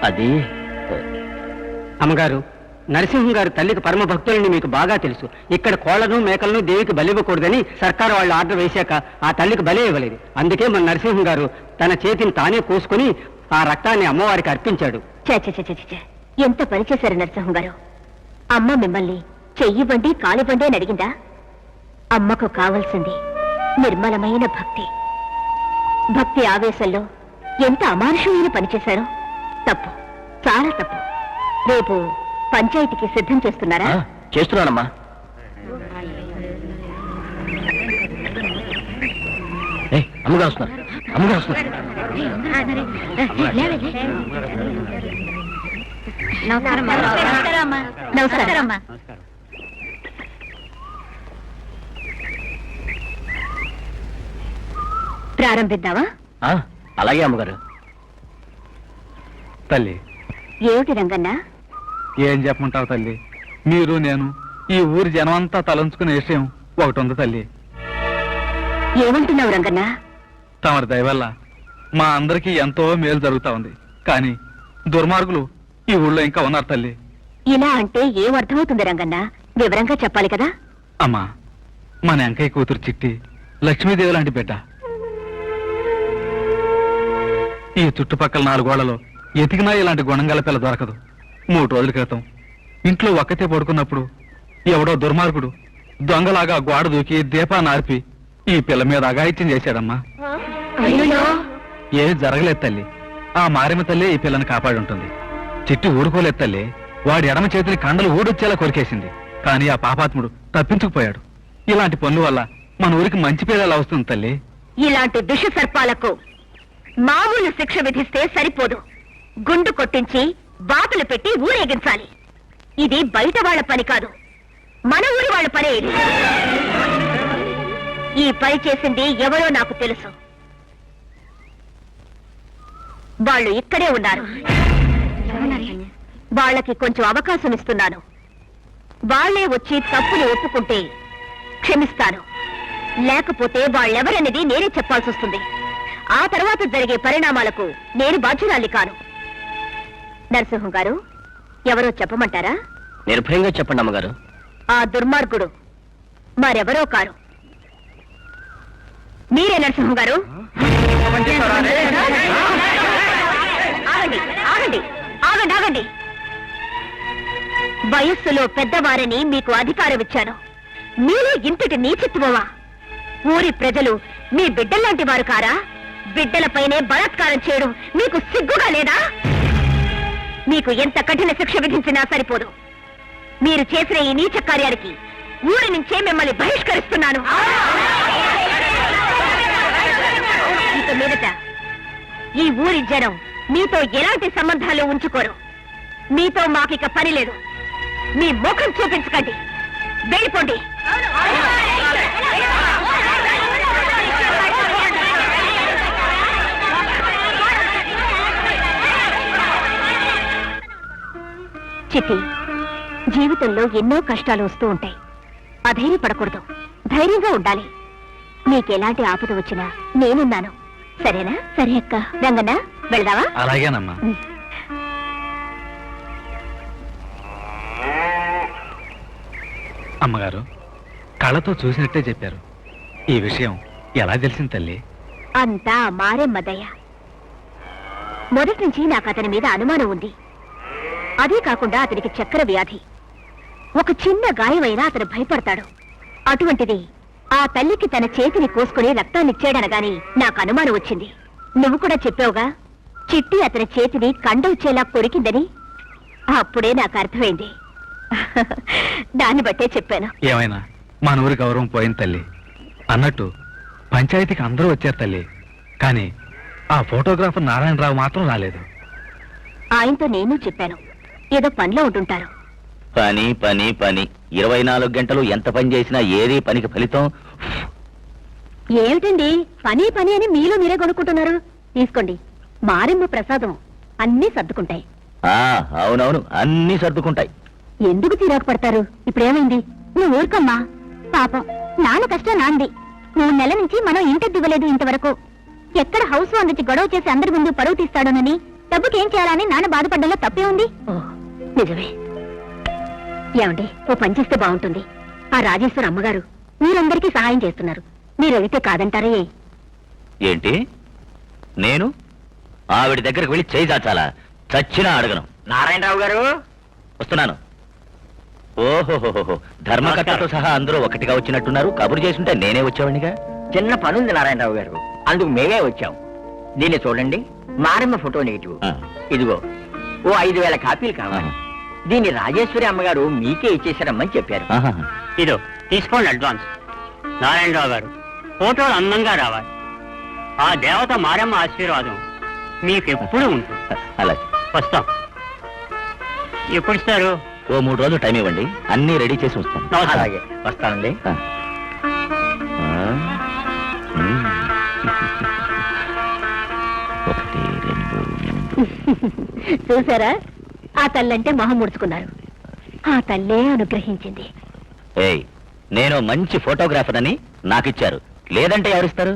అది అమ్మగారు, నరసింహం గారు తల్లికి పరమ భక్తులని మీకు బాగా తెలుసు. ఇక్కడ కోళ్లను మేకలను దేవికి బలివ్వకూడదని సర్కారు వాళ్ళు ఆర్డర్ వేశాక ఆ తల్లికి బలి ఇవ్వలేదు. అందుకే మన నరసింహం గారు తన చేతిని తానే కోసుకుని ఆ రక్తాన్ని అమ్మవారికి అర్పించాడు. ఎంత పని చేశారు నరసింహం గారు. అమ్మ మిమ్మల్ని చెయ్యివ్వండి కాలివ్వండి అని అడిగిందా? అమ్మకు కావలసింది నిర్మలమైన భక్తి. భక్తి ఆవేశంలో ఎంత అమానుషమైన పనిచేశారో. తప్పు, చాలా తప్పు. రేపు పంచాయతీకి సిద్ధం చేస్తున్నారా? చేస్తున్నానమ్మా. అమ్మగారు వస్తున్నారు, అమ్మగారు వస్తున్నారు. నమస్కారం. ప్రారంభిద్దామా? అలాగే అమ్మగారు. తల్లి, ఏమిటి రంగన్న? ఏం చెప్పమంటావు తల్లి? మీరు నేను ఈ ఊరి జనమంతా తలంచుకునే విషయం ఒకటి ఉంది తల్లి. ఏమంటున్నావు రంగన్న? తమరి దయ వల్ల మా అందరికీ ఎంతో మేలు జరుగుతా ఉంది. కానీ దుర్మార్గులు ఈ ఊళ్ళో ఇంకా ఉన్నారు తల్లి. ఇలా అంటే ఏం అర్థమవుతుంది రంగన్న? వివరంగా చెప్పాలి కదా. అమ్మా, మన వెంకయ్య కూతురు చిట్టి లక్ష్మీదేవి లాంటి బిడ్డ. ఈ చుట్టుపక్కల 4 గోళ్లలో ఎతికినా ఇలాంటి గుణంగల పిల్ల దొరకదు. 3 రోజుల క్రితం ఇంట్లో ఒక్కతే పడుకున్నప్పుడు ఎవడో దుర్మార్గుడు దొంగలాగా గోడ దూకి దీపాన్ని ఆర్పి ఈ పిల్ల మీద అఘాయిత్యం చేశాడమ్మా. ఏది జరగలేదు తల్లి. ఆ మారిమ తల్లి ఈ పిల్లని కాపాడి ఉంటుంది. చిట్టి ఊరుకోలేదు తల్లి. వాడి ఎడమ చేతిని కండలు ఊడొచ్చేలా కొరికేసింది. కానీ ఆ పాపాత్ముడు తప్పించుకుపోయాడు. ఇలాంటి పనుల వల్ల మన ఊరికి మంచి పేరు ఎలా వస్తుంది తల్లి? ఇలాంటి విష సర్పాలకు మామూలు శిక్ష విధిస్తే సరిపోదు. గుండు కొట్టించి బాతులు పెట్టి ఊరేగించాలి. ఇది బయట వాళ్ళ పని కాదు, మన ఊరి వాళ్ళ పనే ఇది. ఈ పని చేసింది ఎవరో నాకు తెలుసు. వాళ్ళు ఇక్కడే ఉన్నారు. వాళ్ళకి కొంచెం అవకాశం ఇస్తున్నాను. వాళ్లే వచ్చి తప్పుని ఒప్పుకుంటే క్షమిస్తాను. లేకపోతే వాళ్ళెవరనేది నేనే చెప్పాల్సి వస్తుంది. ఆ తర్వాత జరిగే పరిణామాలకు నేను బాధ్యురాలి కాను. నరసింహం గారు, ఎవరో చెప్పమంటారా? నిర్భయంగా చెప్పండి అమ్మగారు. ఆ దుర్మార్గుడు మరెవరో కారు, మీరే నరసింహం గారు. ఆగండి ఆగండి ఆగండి ఆగండి. వయస్సులో పెద్దవారని మీకు అధికారం ఇచ్చాను. మీరే ఇంతటి నీచిత్వమా? ఊరి ప్రజలు మీ బిడ్డల్లాంటి వారు కారా? బిడ్డలపైనే బలాత్కారం చేయడం మీకు సిగ్గుగా లేదా? మీకు ఎంత కఠిన శిక్ష విధించినా సరిపోదు. మీరు చేసిన ఈ నీచ కార్యానికి ఊరి నుంచే మిమ్మల్ని బహిష్కరిస్తున్నాను. ఇక మీదట ఈ ఊరి జనం మీతో ఎలాంటి సంబంధాలు ఉంచుకోరు. మీతో మాకిక పని లేదు. మీ ముఖం చూపించకండి, వెళ్ళిపోండి. చిట్టి, జీవితంలో ఎన్నో కష్టాలు వస్తూ ఉంటాయి. అధైర్యపడకూడదు, ధైర్యంగా ఉండాలి. నీకెలాంటి ఆపద వచ్చినా నేనున్నాను. సరేనా? సరే అక్క. రంగన్నా, వెళదావా? అలాగేనమ్మా. అమ్మగారు కళ్ళతో చూసినట్టే చెప్పారు. ఈ విషయం ఎలా తెలిసింది తల్లి? అంతా మారెమ్మదయ్య. మొదటి నుంచి నాకు అతని మీద అనుమానం ఉంది. అదే కాకుండా అతనికి చక్కెర వ్యాధి. ఒక చిన్న గాయమైనా అతను భయపడతాడు. అటువంటిది ఆ తల్లికి తన చేతిని కోసుకుని రక్తాన్నిచ్చాడనగాని నాకు అనుమానం వచ్చింది. నువ్వు కూడా చెప్పావుగా, చిట్టి అతని చేతిని కండొచ్చేలా కొరికిందని. అప్పుడే నాకు అర్థమైంది. దాన్ని బట్టే చెప్పాను. ఏమైనా మన ఊరి గౌరవం పోయింది తల్లి. అన్నట్టు పంచాయతీకి అందరూ వచ్చారు తల్లి, కానీ ఆ ఫోటోగ్రాఫర్ నారాయణరావు మాత్రం రాలేదు. ఆయనతో నేను చెప్పాను, ఏదో పనిలో ఉంటుంటారు. పని పని పని 24 గంటలు ఎంత పని చేసినా ఏది పనికి ఫలితం. ఏమిటండి పని పని అని మీలో మీరే కొనుక్కుంటున్నారు? తీసుకోండి, మారెమ్మ ప్రసాదం. అన్నీ సర్దుకుంటాయి. అవునవును, అన్ని సర్దుకుంటాయి. ఎందుకు చిరాకు పడతారు? ఇప్పుడేమైంది? నువ్వు ఊరుకోమ్మా. పాపం నాన్న కష్టం నాంది. 3 నెలల నుంచి మనం ఇంటద్దు ఇవ్వలేదు ఇంతవరకు. ఎక్కడ హౌస్ ఓనర్ నుంచి గొడవ చేసి అందరి ముందు పరువు తీస్తాడోనని డబ్బుకేం చేయాలని నాన్న బాధపడ్డంలో తప్పే ఉంది. నిజమే. ఏమండి, ఓ పని చేస్తే బాగుంటుంది. ఆ రాజేశ్వర అమ్మగారు మీరందరికీ సహాయం చేస్తున్నారు. మీరు అడిగితే కాదంటారే? ఏంటి? నేను ఆవిడ దగ్గరకు వెళ్ళి చేయి చాచాలా? చచ్చినా అడగను. నారాయణరావు గారు, వస్తున్నాను. ఓహోహోహో, ధర్మకర్తతో సహా అందరూ ఒకటిగా వచ్చినట్టున్నారు. కబురు చేసుంటే నేనే వచ్చేవాడినిగా. చిన్న పనుంది నారాయణరావు గారు, అందుకు మేమే వచ్చాం. దీన్ని చూడండి, మారమ్మ ఫోటో నెగిటివ్. ఇదిగో ఓ 5,000 కాపీలు కావాలి. దీన్ని రాజేశ్వరి అమ్మగారు మీకే ఇచ్చేసారమ్మని చెప్పారు. ఇదో తీసుకోండి అడ్వాన్స్. నారాయణరావు గారు, ఫోటోలు అందంగా రావాలి. ఆ దేవత మారమ్మ ఆశీర్వాదం మీకెప్పుడు ఉంటుంది. అలాగే వస్తాం. ఎప్పుడు ఇస్తారు? ఓ 3 రోజులు టైం ఇవ్వండి, అన్నీ రెడీ చేసి వస్తాను. నమస్కారం. అలాగే వస్తానండి. ఒకటి, 2, 3. చూసారా, ఆ తల్లంటే మొహం ముడుచుకున్నారు. ఆ తల్లే అనుగ్రహించింది. ఏయ్, నేను మంచి ఫోటోగ్రాఫర్ అని నాకిచ్చారు, లేదంటే ఎవరిస్తారు?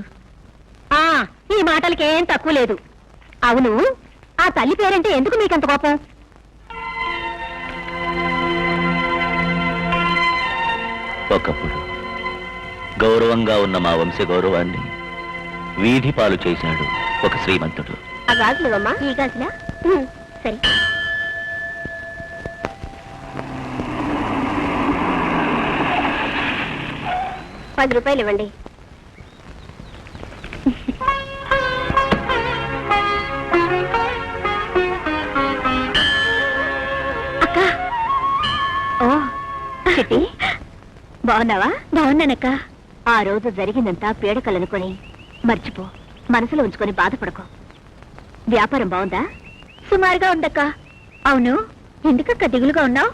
ఆ ఈ మాటలకేం తక్కువ లేదు. అవును, ఆ తల్లి పేరంటే ఎందుకు మీకంత కోపం? ఒకప్పుడు గౌరవంగా ఉన్న మా వంశ గౌరవాన్ని వీధి పాలు చేశాడు ఒక శ్రీమంతుడు. ఆ గాజులమ్మా. ఈ గాజులా? సరే. ₹10 ఇవ్వండి. అక్క. ఓ చిట్టి, బాగున్నావా? బాగున్నానక్క. ఆ రోజు జరిగిందంతా పీడకలనుకొని మర్చిపో. మనసులో ఉంచుకొని బాధపడకు. వ్యాపారం బాగుందా? సుమారుగా ఉందక్క. అవును, ఎందుకక్క దిగులుగా ఉన్నావు?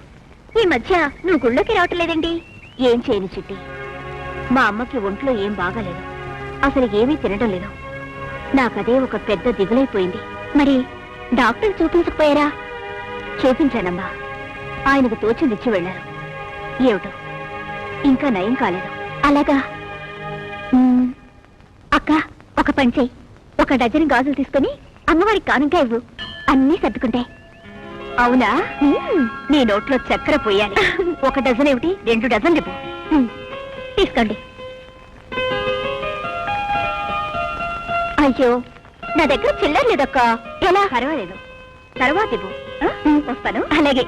ఈ మధ్య నువ్వు గుళ్ళోకి రావట్లేదండి? ఏం చేయను చిట్టి, మా అమ్మకి ఒంట్లో ఏం బాగాలేదు. అసలు ఏమీ తినడం లేదు. నాకదే ఒక పెద్ద దిగులైపోయింది. మరి డాక్టర్ చూపించకపోయారా? చూపించానమ్మా. ఆయనకు తోచిందిచ్చి వెళ్ళారు. ఏమిటో ఇంకా నయం కాలేదు. అలాగా? అక్క, ఒక పని చెయ్యి. 1 డజన్ గాజులు తీసుకుని అమ్మవారికి కానుక ఇవ్వు. అన్నీ సర్దుకుంటాయి. అవునా? నీ నోట్లో చక్కెర పోయాలి. 1 డజన్ ఏమిటి, 2 డజన్లు ఇవ్వు. తీసుకోండి. అయ్యో, నా దగ్గర చిల్లర లేదక్క. ఎలా? పర్వాలేదు, తర్వాత ఇవ్వు. వస్తాను. అలాగే.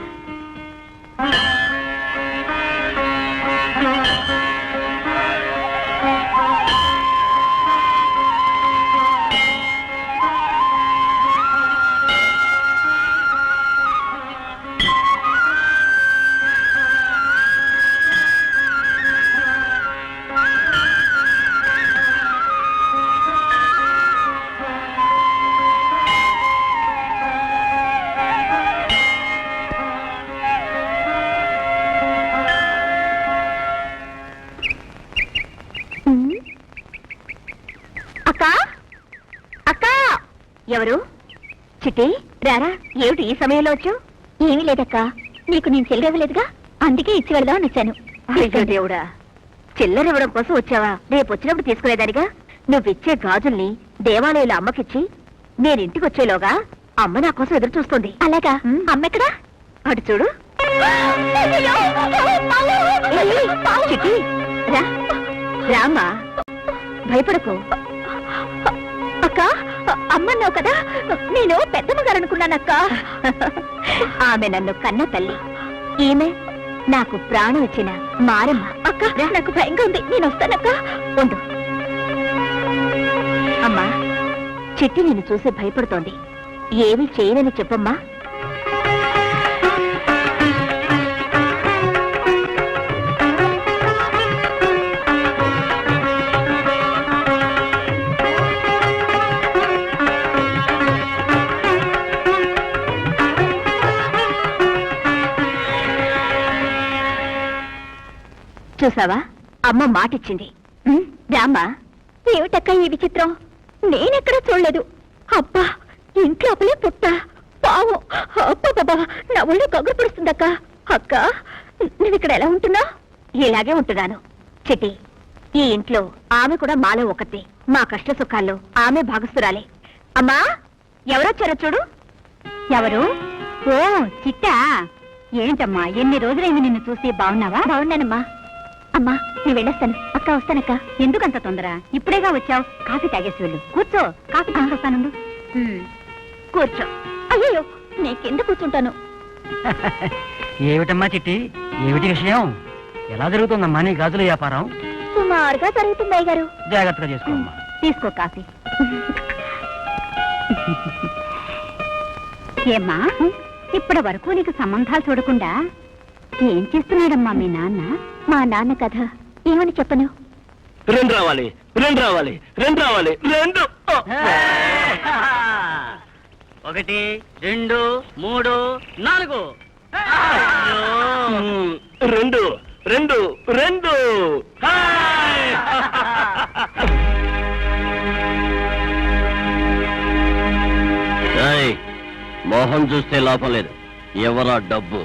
అక్కా అక్కా ఎవరు? చిట్టి రారా, ఏమిటి ఈ సమయంలో వచ్చావు? ఏమీ లేదక్కా, నీకు నేను చిల్లరవ్వలేదుగా, అందుకే ఇచ్చి వెళదామని వచ్చాను. అయ్యో దేవుడా, చిల్లర ఇవ్వడం కోసం వచ్చావా? రేపు వచ్చినప్పుడు తీసుకునేదానిగా. నువ్విచ్చే గాజుల్ని దేవాలయంలో అమ్మకిచ్చి నేను ఇంటికి వచ్చేలోగా అమ్మ నా కోసం ఎదురు చూస్తుంది. అలాగా? అమ్మ ఎక్కడా? అటు చూడు. చిట్టి రా, రామ్మా, భయపడకు. అక్క, అమ్మన్నావు కదా, నేను పెద్దమ్మ గారు అనుకున్నానక్క. ఆమె నన్ను కన్న తల్లి, ఈమె నాకు ప్రాణం ఇచ్చిన మారమ్మ. అక్క, నాకు భయంగా ఉంది, నేను వస్తానక్క. ఉండు. అమ్మా, చిట్టి నిన్ను చూసి భయపడుతోంది, ఏమీ చేయనని చెప్పమ్మా. చూసావా, అమ్మ మాటిచ్చింది. రామ్మా. ఏమిటక్క ఈ విచిత్రం? నేనెక్కడా చూడలేదు. అబ్బా, ఇంట్లోపలే పుట్ట పావు. అబ్బా, నా ఒళ్ళు కగురు పుడుస్తుందక్క. అక్క, నువ్విక్కడ ఎలా ఉంటున్నా? ఇలాగే ఉంటున్నాను. చిట్టి, ఈ ఇంట్లో ఆమె కూడా మాలో ఒకతే. మా కష్ట సుఖాల్లో ఆమె భాగస్తురాలే. అమ్మా, ఎవరొచ్చారో చూడు. ఎవరు? ఓ, చిట్టా. ఏంటమ్మా, ఎన్ని రోజులైంది నిన్ను చూసి. బాగున్నావా? బాగున్నానమ్మా. అమ్మా, నేను వెళ్ళొస్తాను. అక్క, వస్తానక్క. ఎందుకంత తొందర? ఇప్పుడేగా వచ్చావు, కాఫీ తాగేసి వెళ్ళు. కూర్చో, కాఫీ తాగొస్తాను. కూర్చో. అయ్యో, నేను కింద కూర్చుంటాను. ఏమిటమ్మా చిట్టి, ఏమిటి విషయం? ఎలా జరుగుతుందమ్మా నీ గాజుల వ్యాపారం? సుమారుగా జరుగుతుంది అయ్యగారు. జాగ్రత్తగా చేసుకోమ్మా. తీసుకో కాఫీ. ఏమ్మా, ఇప్పటి వరకు నీకు సంబంధాలు చూడకుండా ఏం చేస్తున్నాడమ్మా మీ నాన్న? మా నాన్న కథ ఏమని చెప్పను? రెండు రావాలి, రెండు రావాలి, రెండు రావాలి, రెండు. 1 2 3 4. రెండు రెండు రెండు. మోహం చూస్తే లాభం లేదు. ఎవరా డబ్బు?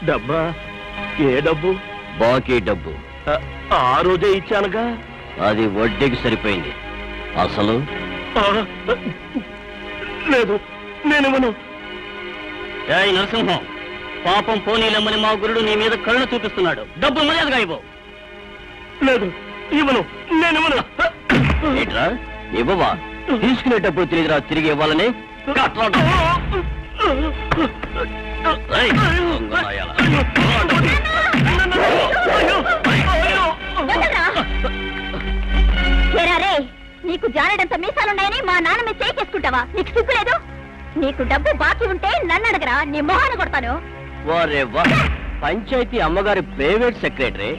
డబ్బా? ఏ డబ్బు? బాకీ డబ్బు. ఆ రోజే ఇచ్చానుగా. అది వడ్డీకి సరిపోయింది. అసలు లేదు, నేనేమను. ఏయ్ నరసింహం, పాపం పోనీలమ్మని మా గురుడు నీ మీద కళ్ళు చూపిస్తున్నాడు. డబ్బు మర్యాదగా ఇవ్వు. లేదు, ఇవ్వను, నేనేమను. ఏంట్రా ఇవ్వవా? తీసుకునేటప్పుడు తెలియదురా తిరిగి ఇవ్వాలని. నీకు జానడంత మీసాలున్నాయని మా నాన్న మీద చేకేసుకుంటావా? నీకు సిగ్గులేదు? నీకు డబ్బు బాకీ ఉంటే నన్ను అడగరా, నీ మొహాన్ని కొడతాను. వారే వా, పంచాయతీ అమ్మగారి ప్రైవేట్ సెక్రటరీ.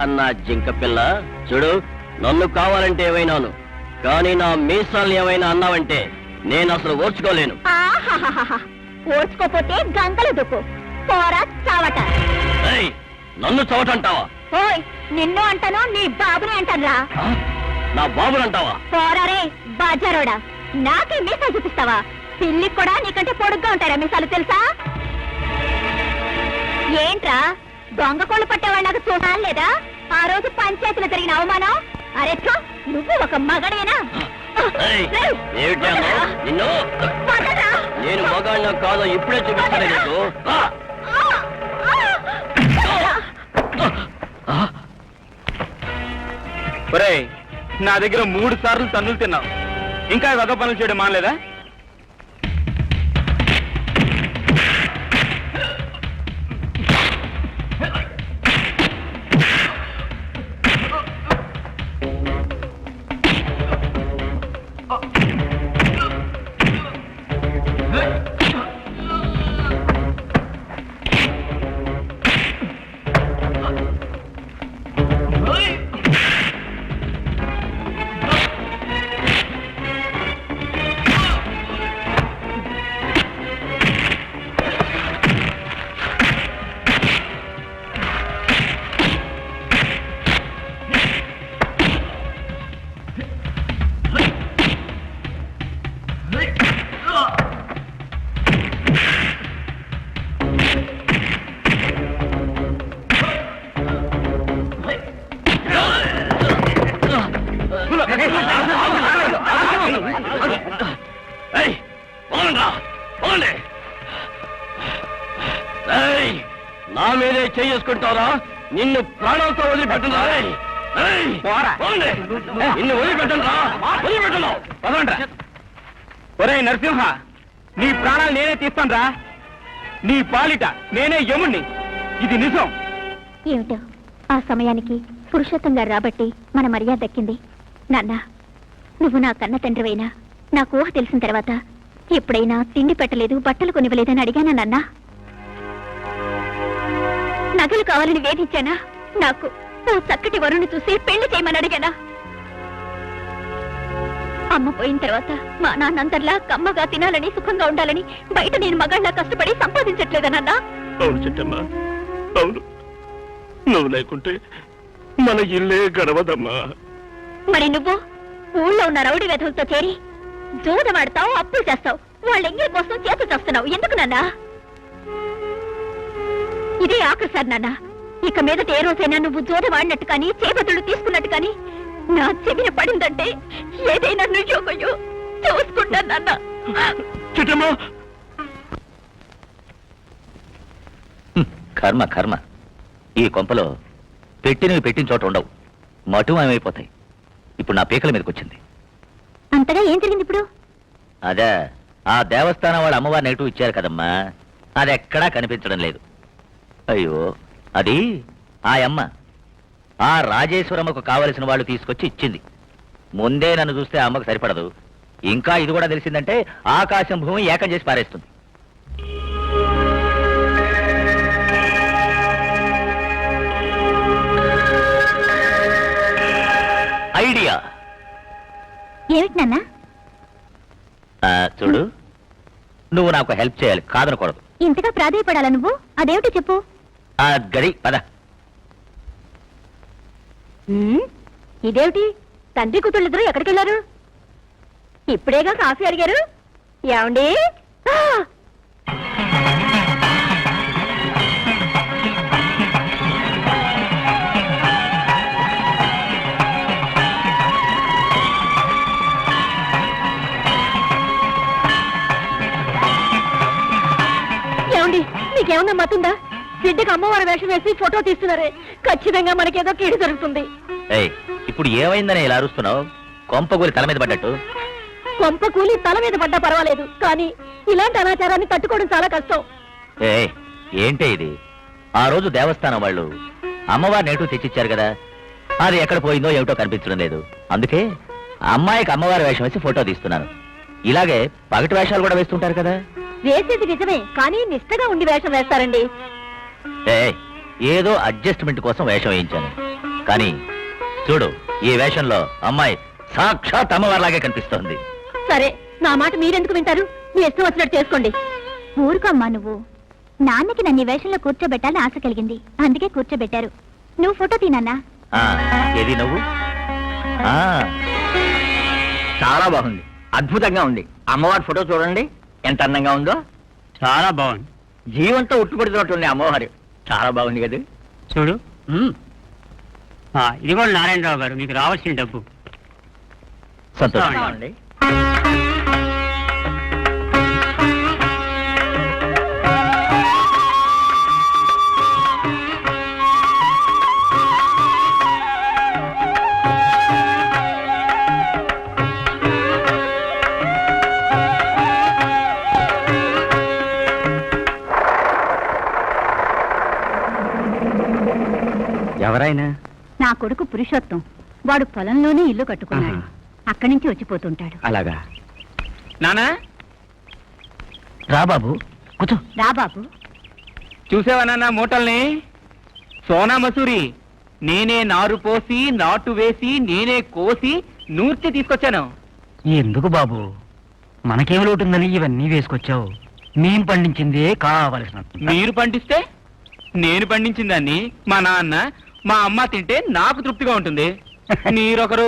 అన్నా జింక పిల్ల, చూడు, నన్ను కావాలంటే ఏమైనాను, కానీ నా మీసాలు ఏమైనా అన్నావంటే నేను అసలు ఓర్చుకోలేను. ఓర్చుకోపోతే గంగలు దుక్కు పోరా చావట. నన్ను చవటంటావా? ఓయ్, నిన్ను అంటాను, నీ బాబుని అంటారా? నా బాబునంటావా? పోరారే బాజారోడా, నాకే మీసాలు చూపిస్తావా? పిల్లికి కూడా నీకంటే పొడుగ్గా ఉంటారా మీసాలు, తెలుసా? ఏంట్రా దొంగ కోళ్ళు పట్టేవాళ్ళగా చూడాలి లేదా? ఆ రోజు పంచాయతీలో జరిగిన అవమానం. అరే, నువ్వు ఒక మగడేనా? నిన్ను నేను మగాళ్ళ కాదో ఇప్పుడే చూపిస్తాను నీకు. ఒరేయ్, నా దగ్గర 3 సార్లు తన్నులు తిన్నావు, ఇంకా వగ పనులు చేయడం మానలేదా? చేసుకుంటారా నిన్ను ప్రాణాలతో వదిలిపెట్టరా నిన్ను వదిలిపెట్టరా వదిలిపెట్టను పదండ్రా. ఒరే నరసింహ, నీ ప్రాణాలు నేనే తీస్తానురా. నీ పాలిట నేనే యముణ్ణి. ఇది నిజం. ఏమిటో ఆ సమయానికి పురుషోత్తం గారు రాబట్టి మన మర్యాద దక్కింది. నాన్న, నువ్వు నా కన్న తండ్రివైనా నాకు ఊహ తెలిసిన తర్వాత ఎప్పుడైనా తిండి పెట్టలేదు, బట్టలు కొనివ్వలేదని అడిగానా నాన్న? నగలు కావాలని వేధించానా? నాకు ఓ చక్కటి వరుణ్ణి చూసి పెళ్లి చేయమని అడిగానా? అమ్మ పోయిన తర్వాత మా నాన్నంతర్లా కమ్మగా తినాలని, సుఖంగా ఉండాలని బయట నేను మగాళ్ళ కష్టపడి సంపాదించట్లేదా నాన్న? అవును చిట్టమ్మా, అవును. నువ్వు లేకుంటే మన ఇల్లే గడవదమ్మా. మరి నువ్వు ఊళ్ళో ఉన్న రౌడీ వెధవులతో చేరి జూదమాడతావు, అప్పులు చేస్తావు, వాళ్ళ ఎంగిల్ కోసం చేతి చేస్తున్నావు. ఎందుకు నాన్నా? ఇదే ఆఖరిసారి నాన్న. ఇక మీదట ఏ రోజైనా నువ్వు జూదమాడినట్టు కానీ, చేపతులు తీసుకున్నట్టు కానీ నా చెవిన పడిందంటే ఏదైనా నుయ్యోగయో చూసుకుంటాను నాన్న. చిట్టమ్మా, కర్మ కర్మ. ఈ కొంపలో పెట్టినవి పెట్టిన చోట ఉండవు, మటుమైపోతాయి. ఇప్పుడు నా పీకల మీదకి వచ్చింది. అంతగా ఏం జరిగింది ఇప్పుడు? అదే, ఆ దేవస్థానం వాళ్ళు అమ్మవారి నెగిటివ్ ఇచ్చారు కదమ్మా, అది ఎక్కడా కనిపించడం లేదు. అయ్యో, అది ఆ అమ్మ ఆ రాజేశ్వరమ్మకు కావలసిన వాళ్ళు తీసుకొచ్చి ఇచ్చింది. ముందే నన్ను చూస్తే ఆ అమ్మకు సరిపడదు. ఇంకా ఇది కూడా తెలిసిందంటే ఆకాశం భూమి ఏకం చేసి పారేస్తుంది. ఐడియా ఏమిటి నాన్న? చూడు, నువ్వు నాకు హెల్ప్ చేయాలి, కాదనకూడదు. ఇంతగా ప్రాధాయపడాలా నువ్వు? అదేమిటి చెప్పు. గడి పద. ఇదేమిటి, తండ్రి కూతుళ్ళిద్దరూ ఎక్కడికి వెళ్ళారు? ఇప్పుడేగా కాఫీ అడిగారు. ఏమండి? ఏమండి, మీకేమన్నా మతుందా? బిడ్డకు అమ్మవారి వేషం వేసి ఫోటో తీస్తున్నారే, ఖచ్చితంగా మనకేదో కీడు జరుగుతుంది. ఇప్పుడు ఏమైందని ఇలా అరుస్తున్నావు? కొంపగూలి తల మీద పడ్డట్టు. కొంప కూలి తల మీద పడ్డా పర్వాలేదు, కానీ ఇలాంటి అనాచారాన్ని తట్టుకోవడం చాలా కష్టం. ఏంటే ఇది? ఆ రోజు దేవస్థానం వాళ్ళు అమ్మవారి నేటు తెచ్చిచ్చారు కదా, అది ఎక్కడ పోయిందో ఏమిటో కనిపించడం లేదు. అందుకే అమ్మాయికి అమ్మవారి వేషం వేసి ఫోటో తీస్తున్నాను. ఇలాగే పగటి వేషాలు కూడా వేస్తుంటారు కదా. వేసేది నిజమే, కానీ నిష్ఠగా ఉండి వేషం వేస్తారండి. ఏదో అడ్జస్ట్మెంట్ కోసం వేషం వేయించాను, కానీ చూడు, ఈ వేషంలో అమ్మాయి సాక్షాత్ అమ్మవారిలాగే కనిపిస్తోంది. సరే, నా మాట మీరెందుకు వింటారు? మీ ఇష్టం వచ్చినట్టు చేసుకోండి. ఊరుకోమ్మా నువ్వు. నాన్నకి నన్ను ఈ వేషంలో కూర్చోబెట్టాలని ఆశ కలిగింది, అందుకే కూర్చోబెట్టారు. నువ్వు ఫోటో తీనన్నా. ఏది నువ్వు? చాలా బాగుంది, అద్భుతంగా ఉంది. అమ్మవారి ఫోటో చూడండి ఎంత అందంగా ఉందో. చాలా బాగుంది. జీవంతో ఉట్టుపడుతున్నట్టుంది అమ్మవారు. చాలా బాగుంది కదా. చూడు, ఇది కూడా నారాయణరావు గారు, మీకు రావాల్సిన డబ్బు. సంతోషంగా ఉంది. ఎవరైనా? నా కొడుకు పురుషోత్తం. వాడు పొలంలోనే ఇల్లు కట్టుకున్నాడు, అక్కడి నుంచి వచ్చిపోతుంటాడు. అలాగా? నానా, రా బాబు, కూర్చో. రా బాబు. చూసావా నాన్న మూటల్ని? సోనా మసూరి నేనే నారు పోసి, నాటు వేసి, నేనే కోసి నూర్చి తీసుకొచ్చాను. ఎందుకు బాబు, మనకేం లోటుందని ఇవన్నీ వేసుకొచ్చావు? మేం పండించిందే కావలసిన. మీరు పండిస్తే నేను పండించిన దాన్ని మా నాన్న మా అమ్మ తింటే నాకు తృప్తిగా ఉంటుంది. మీరొకరు.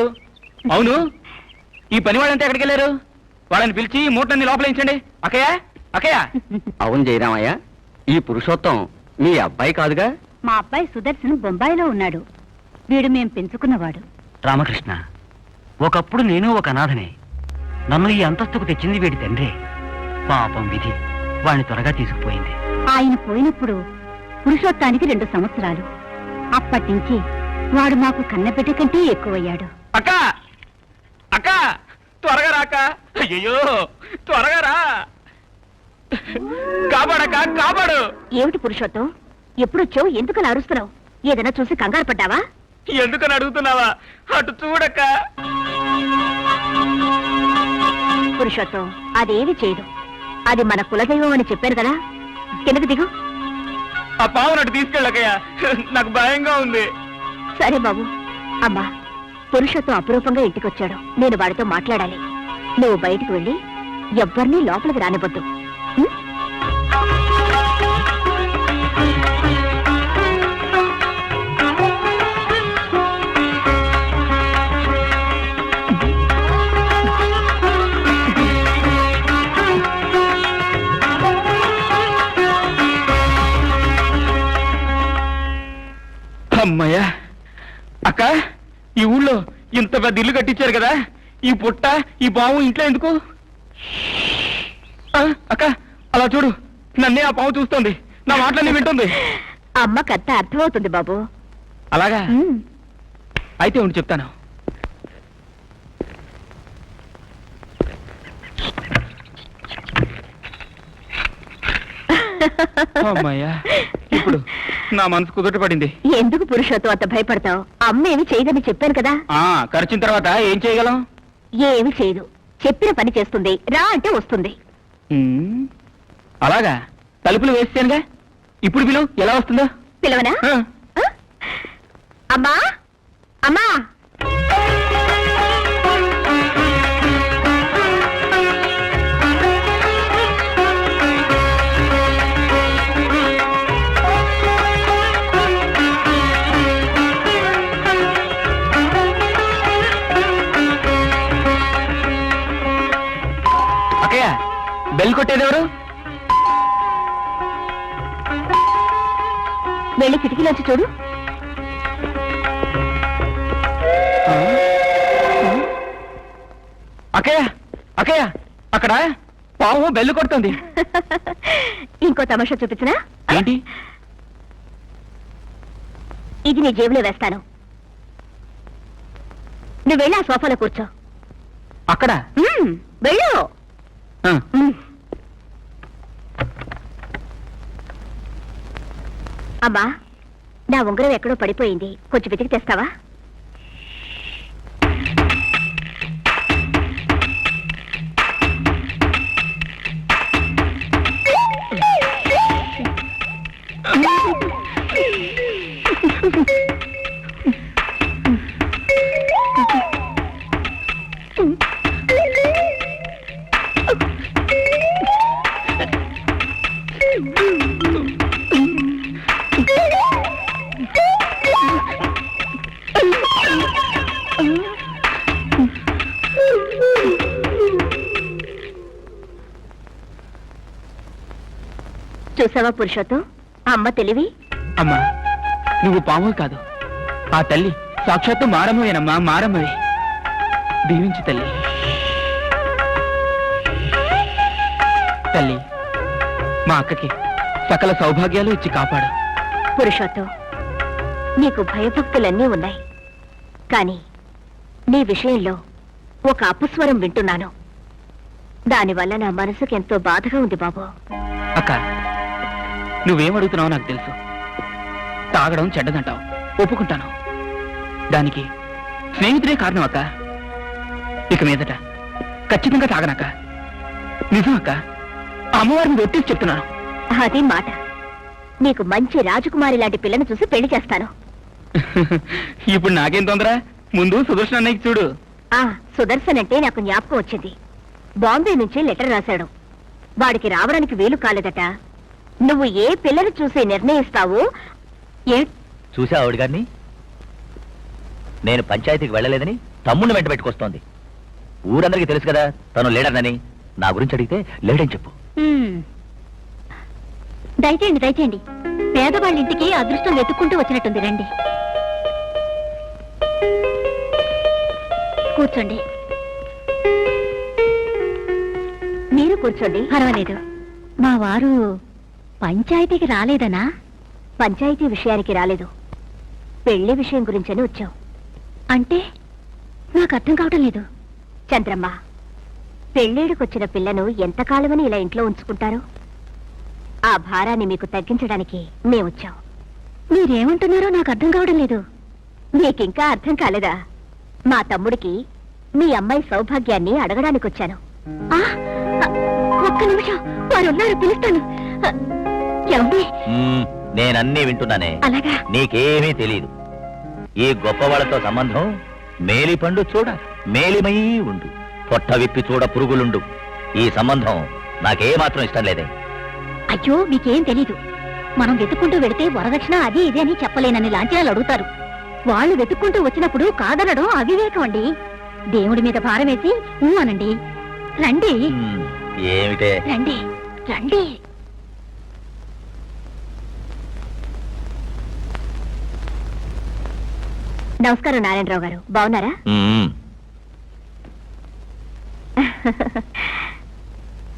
అవును, ఈ పని వాళ్ళంతా ఎక్కడికి వెళ్ళారు? వాళ్ళని పిలిచి మూటన్ని లోపలించండి. అక్కయ్య, అక్కయ్య. అవును జయరామయ్య, ఈ పురుషోత్తం మీ అబ్బాయి కాదుగా? మా అబ్బాయి సుదర్శన్ బొంబాయిలో ఉన్నాడు. వీడు మేం పెంచుకున్నవాడు. రామకృష్ణ, ఒకప్పుడు నేను ఒక అనాథనే. నన్ను ఈ అంతస్తుకు తెచ్చింది వీడి తండ్రి. పాపం విధి వాణ్ణి త్వరగా తీసుకుపోయింది. ఆయన పోయినప్పుడు పురుషోత్తానికి 2 సంవత్సరాలు. అప్పటి నుంచి వాడు మాకు కన్నబిడ్డ కంటే ఎక్కువయ్యాడు. అక్క అక్క త్వరగా రాక. అయ్యో త్వరగా రా. కాపాడక కాపాడు. ఏమిటి పురుషోత్తం, ఎప్పుడొచ్చావు? ఎందుకలా అరుస్తున్నావు? ఏదైనా చూసి కంగారు పడ్డావా? ఎందుకని అడుగుతున్నావా? అటు చూడక్క. పురుషోత్తం అదేమి చేయదు. అది మన కులదైవం అని చెప్పాను కదా. కిందకి దిగు. ఆ పావును అటు తీసుకెళ్ళకయ్యా, నాకు భయంగా ఉంది. సరే బాబు. అమ్మా, పురుషోత్తం అపురూపంగా ఇంటికొచ్చాడు. నేను వాడితో మాట్లాడాలి. నువ్వు బయటికి వెళ్ళి ఎవ్వరినీ లోపలికి రానివ్వద్దు. ఉం? అమ్మయ్యా. అక్క, ఈ ఊళ్ళో ఇంత పెద్ద ఇల్లు కట్టించారు కదా, ఈ పుట్ట ఈ పాము ఇంట్లో ఎందుకు? అక్క అలా చూడు, నన్నే ఆ పాము చూస్తోంది, నా మాటలన్నీ వింటుంది. అమ్మకంత అర్థమవుతుంది బాబు. అలాగా? ఉం. అయితే ఉండి చెప్తాను. అమ్మయ్యా, ఇప్పుడు నా మనసు కుదుట పడింది. ఎందుకు పురుషోత్తం అంత భయపడతావు? అమ్మ ఏమి చేయదని చెప్పాను కదా. ఖర్చిన తర్వాత ఏం చేయగలం? ఏమి చేయదు. చెప్పిన పని చేస్తుంది. రా అంటే వస్తుంది. అలాగా? తలుపులు వేస్తేనుగా. ఇప్పుడు పిలువు, ఎలా వస్తుందో. పిలవనా? ఆ? అమ్మా అమ్మా. అక్కయ్య, బెల్ కొట్టేదెవరు? వెళ్ళి కిటికీలోంచి చూడు. అక్కయ్య అక్కయ్య, అక్కడ పాము బెల్లు కొడుతుంది. ఇంకో తమాషా చూపించనా? ఏంటి? ఇది నీ జేబులో వేస్తాను. నువ్వు వెళ్ళి ఆ సోఫాలో కూర్చో. అక్కడ? వెళ్ళు. అమ్మా, నా ఉంగరం ఎక్కడో పడిపోయింది. కొంచెం వెతికి తెస్తావా? చూసావా పురుషోత్తం, అమ్మ తెలివి. అమ్మా, నువ్వు పాము కాదు, ఆ తల్లి సాక్షాత్తు మారమ్మవేనమ్మా, మారమ్మవే. దీవించి తల్లి. తల్లి, మా అక్కకి సకల సౌభాగ్యాలు ఇచ్చి కాపాడు. పురుషోత్తం, నీకు భయభక్తులన్నీ ఉన్నాయి, కానీ నీ విషయంలో ఒక అపస్వరం వింటున్నాను. దానివల్ల నా మనసుకు ఎంతో బాధగా ఉంది బాబు. అక్క, నువ్వేమడుగుతున్నావో నాకు తెలుసు. తాగడం చెడ్డదంటావు, ఒప్పుకుంటాను. దానికి స్నేహితుడే కారణం అక్క. ఇక మీదట ఖచ్చితంగా తాగనక్క. నిజం అక్క, అమ్మవారిని ఒట్టేసి చెప్తున్నాను. అది మాట. నీకు మంచి రాజకుమారి లాంటి పిల్లని చూసి పెళ్లి చేస్తాను. ఇప్పుడు నాకేం తొందర, ముందు సుదర్శన్ అన్నయ్యకి చూడు. సుదర్శన్ అంటే నాకు జ్ఞాపకం వచ్చింది. బాంబే నుంచి లెటర్ రాశాడు. వాడికి రావడానికి వీలు కాలేదట. నువ్వు ఏ పిల్లని చూసి నిర్ణయిస్తావో. చూసా ఆవిడ గారిని? నేను పంచాయతీకి వెళ్ళలేదని తమ్ముడిని వెంట పెట్టుకొస్తోంది. ఊరందరికీ తెలుసు కదా తను లేడనని. నా గురించి అడిగితే లేడని చెప్పు. దయచేయండి దయచేయండి. పేదవాళ్ళ ఇంటికి అదృష్టం వెతుక్కుంటూ వచ్చినట్టుంది. రండి కూర్చోండి. మీరు కూర్చోండి. పర్వాలేదు. మా వారు పంచాయతీకి రాలేదనా? పంచాయతీ విషయానికి రాలేదు, పెళ్లి విషయం గురించని వచ్చాం. అంటే నాకు అర్థం కావటం లేదు. చంద్రమ్మ, పెళ్ళేడుకొచ్చిన పిల్లను ఎంతకాలమని ఇలా ఇంట్లో ఉంచుకుంటారు? ఆ భారాన్ని మీకు తగ్గించడానికి మేమొచ్చాం. మీరేమంటున్నారో నాకు అర్థం కావడం లేదు. మీకింకా అర్థం కాలేదా? మా తమ్ముడికి మీ అమ్మాయి సౌభాగ్యాన్ని అడగడానికి వచ్చాను. ఒక్క నిమిషం, వారున్నారు, పిలుస్తాను. ఏమండి? నేనన్నీ వింటున్నానే. అలాగా? నీకేమీ తెలీదు. ఈ గొప్పవాళ్లతో సంబంధం మేలిపండు చూడ మేలిమై ఉండు, పొట్ట విప్పి చూడ పురుగులుండు. ఈ సంబంధం నాకేమాత్రం ఇష్టం లేదే. అయ్యో, మీకేం తెలీదు. మనం వెతుక్కుంటూ వెడితే వరదక్షిణ అది ఇది అని చెప్పలేనని లాంఛనాలు అడుగుతారు. వాళ్ళు వెతుక్కుంటూ వచ్చినప్పుడు కాదనడం అవివేకం అండి. దేవుడి మీద భారం వేసి అనండి. రండి. ఏమిటే? రండి రండి. నమస్కారం నారాయణరావు గారు, బాగున్నారా?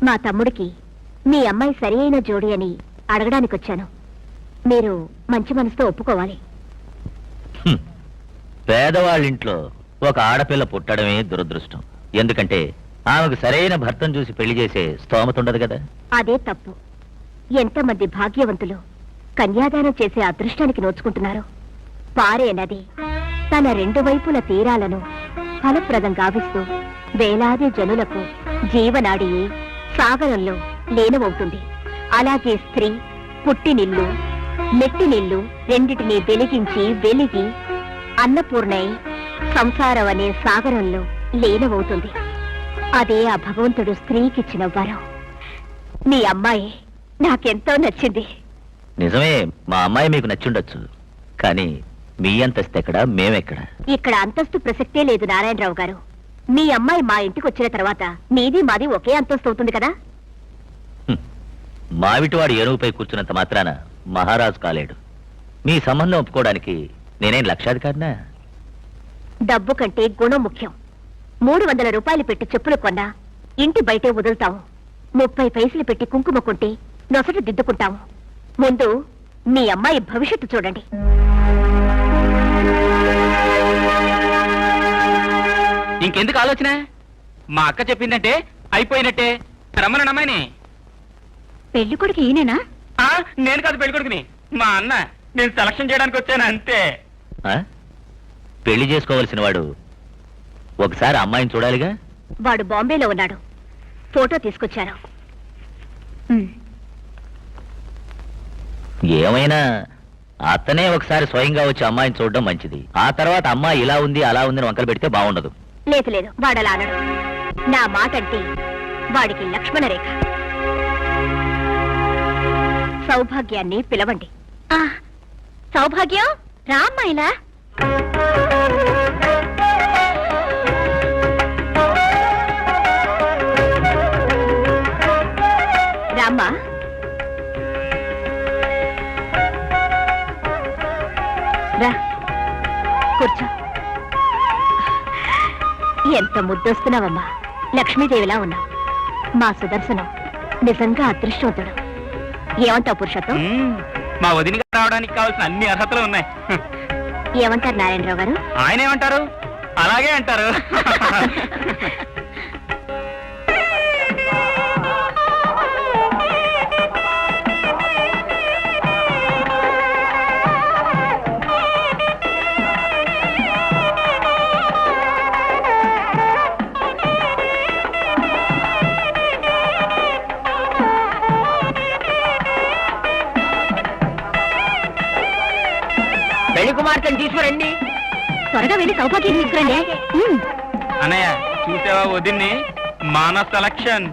మా తమ్ముడికి మీ అమ్మాయి సరి అయిన జోడి అని అడగడానికి వచ్చాను. మీరు మంచి మనసుతో ఒప్పుకోవాలి. పేదవాళ్ళింట్లో ఒక ఆడపిల్ల పుట్టడమే దురదృష్టం. ఎందుకంటే ఆమెకు సరైన భర్తను చూసి పెళ్లి చేసే స్తోమత ఉండదు కదా. అదే తప్పు. ఎంతమంది భాగ్యవంతులు కన్యాదానం చేసే అదృష్టానికి నోచుకుంటున్నారు. పారే నది తన రెండు వైపుల తీరాలను ఫలప్రదం గావిస్తూ వేలాది జనులకు జీవనాడియే సాగరంలో లీనమవుతుంది. అలాగే స్త్రీ పుట్టినిల్లు మెట్టినిల్లు రెండిటిని వెలిగించి వెలిగి అన్నపూర్ణై సంసారం అనే సాగరంలో లీనమవుతుంది. అదే ఆ భగవంతుడు స్త్రీకిచ్చిన వరం. మీ అమ్మాయి నాకెంతో నచ్చింది. నిజమే, మా అమ్మాయి మీకు నచ్చుండొచ్చు, కానీ మీ అంతస్తు ఎక్కడ, మేమెక్కడ? ఇక్కడ అంతస్తు ప్రసక్తే లేదు నారాయణరావు గారు. మీ అమ్మాయి మా ఇంటికి వచ్చిన తర్వాత మీది మాది ఒకే అంతస్తు అవుతుంది కదా. మావిటివాడు ఏనుగుపై కూర్చున్నంత మాత్రాన మహారాజు కాలేడు. మీ సంబంధం ఒప్పుకోవడానికి నేనేం లక్షాధికారినా? డబ్బు కంటే గుణం ముఖ్యం. 300 రూపాయలు పెట్టి చెప్పులు కొన్నా ఇంటి బయటే వదులుతాము. 30 పైసలు పెట్టి కుంకుమ కొంటే నొసట దిద్దుకుంటాము. ముందు మీ అమ్మాయి భవిష్యత్తు చూడండి. ఇంకెందుకు ఆలోచన? మా అక్క చెప్పిందంటే అయిపోయినట్టే. రమ్మని అమ్మాయిని. పెళ్లి కొడుకు ఈయనేనా? నేను కాదు పెళ్లి కొడుకుని, మా అన్న. నేను సెలక్షన్ చేయడానికి వచ్చాను అంతే. పెళ్లి చేసుకోవలసిన వాడు ఒకసారి అమ్మాయిని చూడాలిగా. వాడు బాంబేలో ఉన్నాడు, ఫోటో తీసుకొచ్చాను. ఏమైనా అతనే ఒకసారి స్వయంగా వచ్చి అమ్మాయిని చూడడం మంచిది. ఆ తర్వాత అమ్మాయి ఇలా ఉంది అలా ఉందని వంకలు పెడితే బాగుండదు. లేదు లేదు, వాడలా అనడు. నా మాట అంటే వాడికి లక్ష్మణ రేఖ. సౌభాగ్యాన్ని పిలవండి. సౌభాగ్యం రామ్మాయిలా. రామ్మా. రా కూర్చో. ఎంత ముద్దొస్తున్నావమ్మా, లక్ష్మీదేవిలా ఉన్నావు. మా సుదర్శనం నిజంగా అదృష్టవంతుడు. ఏమంటావు పురుషోత్తం? మా వదినగా రావడానికి కావాల్సిన అన్ని అర్హతలు ఉన్నాయి. ఏమంటారు నారాయణరావు గారు? ఆయన ఏమంటారు? అలాగే అంటారు. పెళ్లి కుమార్తెను తీసుకురండి. త్వరగా వెళ్ళి సౌభాగ్యం తీసుకురండి. అన్నయ్య చూసావా వదిన్ని? మాన సెలక్షన్.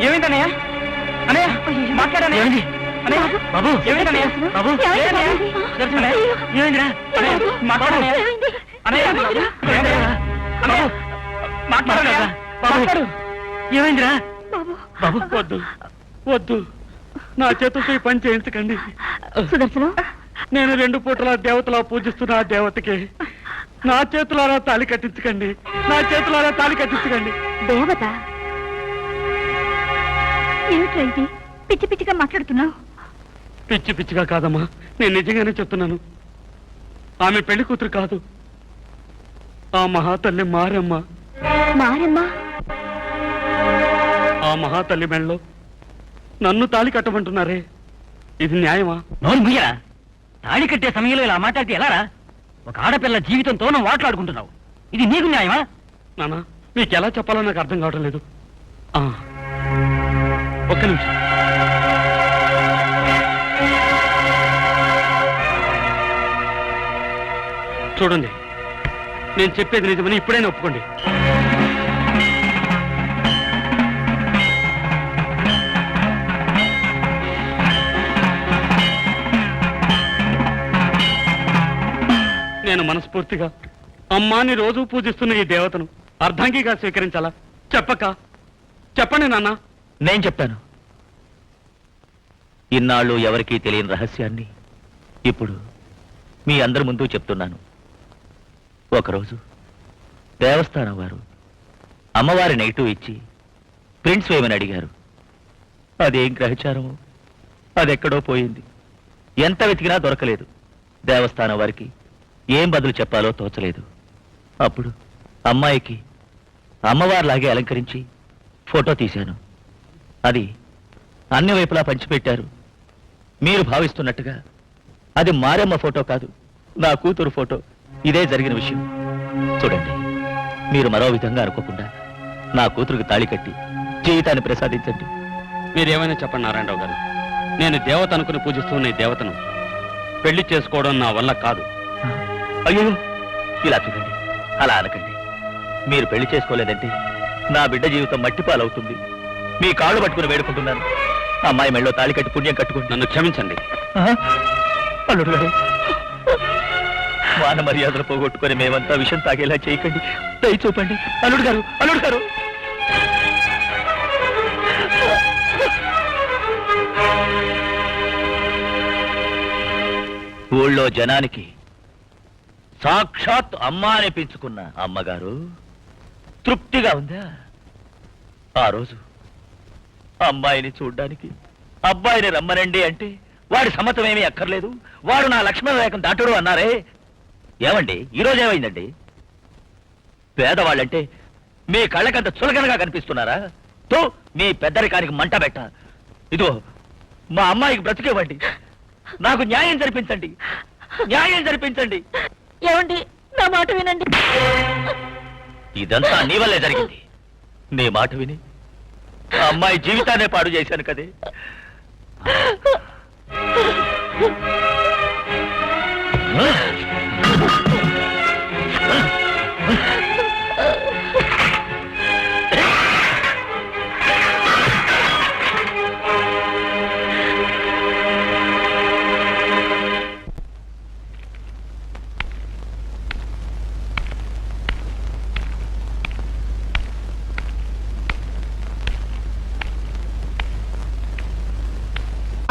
ఏమైందన్నయ్య? అన్నయ్య మాట్లాడనే అన్నయ్య బాబు ఏమైందన్నయ్య? బాబు ఏమైందిరా? మాట్లాడనే అన్నయ్య మాట్లాడలేదా? బాబు ఏమైందిరా? బాబు వద్దు వద్దు, నా చేతులతో ఈ పని చేయించకండి. సుదర్శనం, నేను 2 పూటల దేవతలా పూజిస్తున్న ఆ దేవతకి నా చేతులారా తాళి కట్టించకండి, నా చేతులారా తాళి కట్టించకండి. దేవత ఏమిట్రా ఇది? పిచ్చి పిచ్చిగా మాట్లాడుతున్నావు. పిచ్చి పిచ్చిగా కాదమ్మా, నేను నిజంగానే చెప్తున్నాను. ఆమె పెళ్లి కూతురు కాదు, ఆ మహాతల్లి మారమ్మ. మారమ్మా? ఆ మహాతల్లి మెళ్ళలో నన్ను తాళి కట్టమంటున్నారే, ఇది న్యాయమా? నోరు ముయ్యరా, తాళి కట్టే సమయంలో ఇలా మాట్లాడితే ఎలారా? ఒక ఆడపిల్ల జీవితంతో నువ్వు మాట్లాడుకుంటున్నావు, ఇది నీకు న్యాయమా? నాన్న, మీకు ఎలా చెప్పాలో నాకు అర్థం కావటం లేదు. ఒక్క నిమిషం. చూడండి, నేను చెప్పేది నిజమని ఇప్పుడైనా ఒప్పుకోండి. నేను మనస్ఫూర్తిగా అమ్మాని రోజు పూజిస్తున్న ఈ దేవతను అర్ధాంగిగా స్వీకరించాలా? చెప్పండి నాన్న. నేను చెప్తాను. ఇన్నాళ్ళు ఎవరికీ తెలియని రహస్యాన్ని ఇప్పుడు మీ అందరి ముందు చెప్తున్నాను. ఒకరోజు దేవస్థానం వారు అమ్మవారి నెగిటివ్ ఇచ్చి ప్రింట్స్ వేయమని అడిగారు. అదేం గ్రహచారమో అదెక్కడో పోయింది. ఎంత వెతికినా దొరకలేదు. దేవస్థానం వారికి ఏం బదులు చెప్పాలో తోచలేదు. అప్పుడు అమ్మాయికి అమ్మవారిలాగే అలంకరించి ఫోటో తీశాను. అది అన్ని వైపులా పంచిపెట్టారు. మీరు భావిస్తున్నట్టుగా అది మారమ్మ ఫోటో కాదు, నా కూతురు ఫోటో. ఇదే జరిగిన విషయం. చూడండి, మీరు మరో విధంగా అనుకోకుండా నా కూతురుకి తాళి కట్టి జీవితాన్ని ప్రసాదించండి. మీరేమైనా చెప్పండి నారాయణరావు గారు, నేను దేవత అనుకుని పూజిస్తున్న ఈ దేవతను పెళ్లి చేసుకోవడం నా వల్ల కాదు. అయ్యో, ఇలా చూడండి, అలా అనకండి. మీరు పెళ్లి చేసుకోలేదంటే నా బిడ్డ జీవితం మట్టిపాలవుతుంది. మీ కాళ్ళు పట్టుకుని వేడుకుంటున్నాను. అమ్మాయి మెళ్ళో తాళి కట్టి పుణ్యం కట్టుకుంటున్నాను. నన్ను క్షమించండి. అల్లుడు గారు, మాన మర్యాదలు పోగొట్టుకుని మేమంతా విషం తాగేలా చేయకండి. దయ చూపండి. అల్లుడు గారు, అల్లుడు గారు. ఊళ్ళో జనానికి సాక్షాత్ అమ్మ అనిపించుకున్న అమ్మగారు తృప్తిగా ఉందా? ఆ రోజు అమ్మాయిని చూడ్డానికి అబ్బాయిని రమ్మనండి అంటే వాడి సమ్మతమేమీ అక్కర్లేదు, వాడు నా లక్ష్మణ రేఖను దాటుడు అన్నారే. ఏమండి, ఈరోజు ఏమైందండి? పేదవాళ్ళంటే మీ కళ్ళకంత చులకనగా కనిపిస్తున్నారా? తో మీ పెద్దరికానికి మంట పెట్ట. ఇదో మా అమ్మాయికి బ్రతికేవ్వండి. నాకు న్యాయం జరిపించండి, న్యాయం జరిపించండి. ఏమండి, నా మాట వినండి. ఇదంతా నీ వల్లే జరిగింది. నీ మాట విని ఆ అమ్మాయి జీవితాన్నే పాడు చేశాను కదే.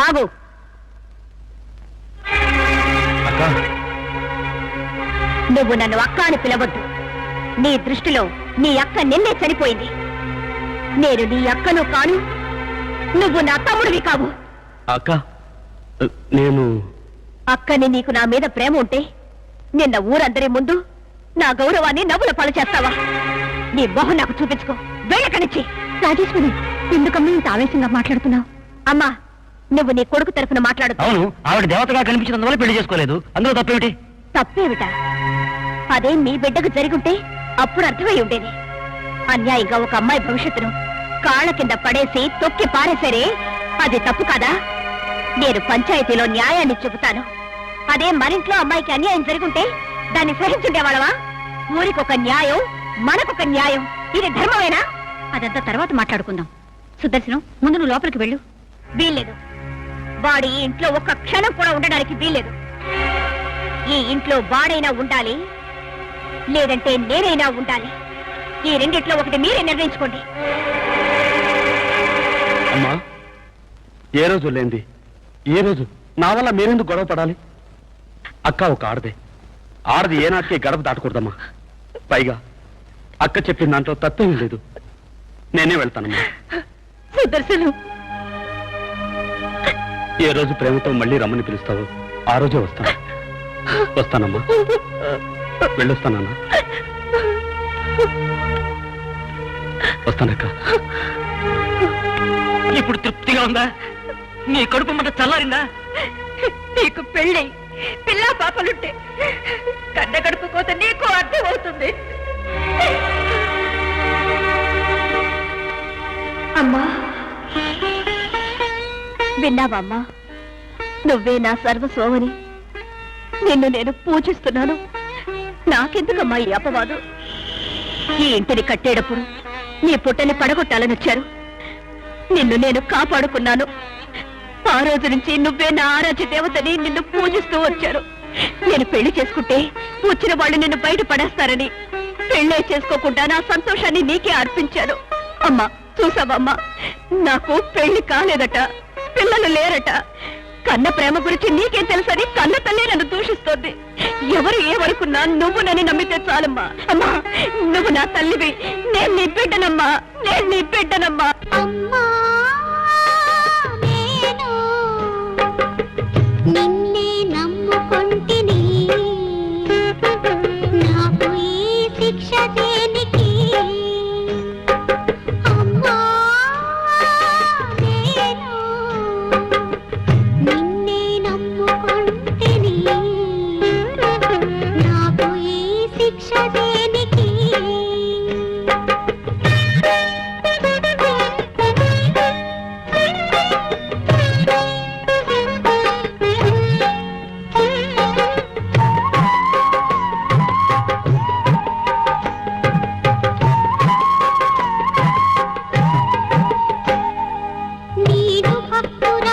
ఆగు. నువ్వు నన్ను అక్క అని పిలవద్దు. నీ దృష్టిలో నీ అక్క నిన్నే చనిపోయింది. నేను నీ అక్కను కాను, నువ్వు నా తమ్ముడివి కావు. అక్క, నేను అక్కని నీకు నా మీద ప్రేమ ఉంటే నిన్న ఊరందరి ముందు నా గౌరవాన్ని నవ్వుల పాలు చేస్తావా? నీ మొహం నాకు చూపించుకో. వెళ్ళకనిచ్చి. రాజేశ్వరి, ఎందుకమ్మా ఇంత ఆవేశంగా మాట్లాడుతున్నావు? అమ్మా, నువ్వు నీ కొడుకు తరఫున మాట్లాడు. అవును, ఆవిడ దేవతగా కనిపించినందువల్ల పెళ్లి చేసుకోలేదు. అందులో తప్పేమిటి? తప్పేమిటా? అదే మీ బిడ్డకు జరుగుంటే అప్పుడు అర్థమై ఉండేది. అన్యాయంగా ఒక అమ్మాయి భవిష్యత్తును కాళ్ల కింద పడేసి తొక్కి పారేసరే, అది తప్పు కాదా? నేను పంచాయతీలో న్యాయాన్ని చెబుతాను. అదే మరింట్లో అమ్మాయికి అన్యాయం జరుగుంటే దాన్ని సహించుండేవాళ్ళవా? ఊరికొక న్యాయం, మనకొక న్యాయం. ఇది ధర్మమేనా? అదంతా తర్వాత మాట్లాడుకుందాం. సుదర్శనం, ముందు నువ్వు లోపలికి వెళ్ళు. వీల్లేదు. వాడు ఈ ఇంట్లో ఒక్క క్షణం కూడా ఉండడానికి వీల్లేదు. ఈ ఇంట్లో వాడైనా ఉండాలి, లేదంటే నేనైనా ఉండాలి. ఈ రెండిట్లో ఒకటి మీరే నిర్ణయించుకోండి. అమ్మా, ఏ రోజు లేంది ఏ రోజు నా వల్ల మీరెందుకు గొడవ పడాలి? అక్క ఒక ఆడదే. ఆడది ఏనాటికి గడప దాటకూడదమ్మా. పైగా అక్క చెప్పిన దాంట్లో తప్పేమీ లేదు. నేనే వెళ్తానమ్మా. సుదర్శనం, ఏ రోజు ప్రేమతో మళ్ళీ రమ్మని పిలుస్తావో ఆ రోజే వస్తానమ్మా. వెళ్ళొస్తానన్నా. వస్తానక్క. ఇప్పుడు తృప్తిగా ఉందా? నీ కడుపు మంట చల్లారిందా? నీకు పెళ్ళి పిల్లా పాపలుంటే కన్న కడుపు కోత నీకు అర్థమవుతుంది. అమ్మా, విన్నావమ్మా? నువ్వే నా సర్వస్వమని నిన్ను నేను పూజిస్తున్నాను. నాకెందుకమ్మా ఈ అపవాదు? ఈ ఇంటిని కట్టేటప్పుడు నీ పుట్టని పడగొట్టాలని వచ్చారు. నిన్ను నేను కాపాడుకున్నాను. ఆ రోజు నుంచి నువ్వే నా ఆరాధ్య దేవతని నిన్ను పూజిస్తూ వచ్చారు. నేను పెళ్లి చేసుకుంటే వచ్చిన వాళ్ళు నిన్ను బయట పడేస్తారని పెళ్ళే చేసుకోకుండా నా సంతోషాన్ని నీకే అర్పించాను. అమ్మా, చూసావమ్మా, నాకు పెళ్లి కాలేదట, పిల్లలు లేరట. కన్న ప్రేమ గురించి నీకేం తెలుసని కన్న తల్లి నన్ను దూషిస్తోంది. ఎవరు ఏమనుకున్నా నువ్వు నన్ను నమ్మితే చాలమ్మా. అమ్మా, నువ్వు నా తల్లివి. నేను నీ బిడ్డనమ్మా, నేను నీ బిడ్డనమ్మా. అమ్మా, నేను నిన్నే నమ్ముకొంటిని. నాకు ఈ శిక్ష దేనికి? అమ్మా, నేను నిన్నే నమ్ముకొంటిని. నాకు ఈ శిక్ష దేనికి? నీరు భక్తురాలిని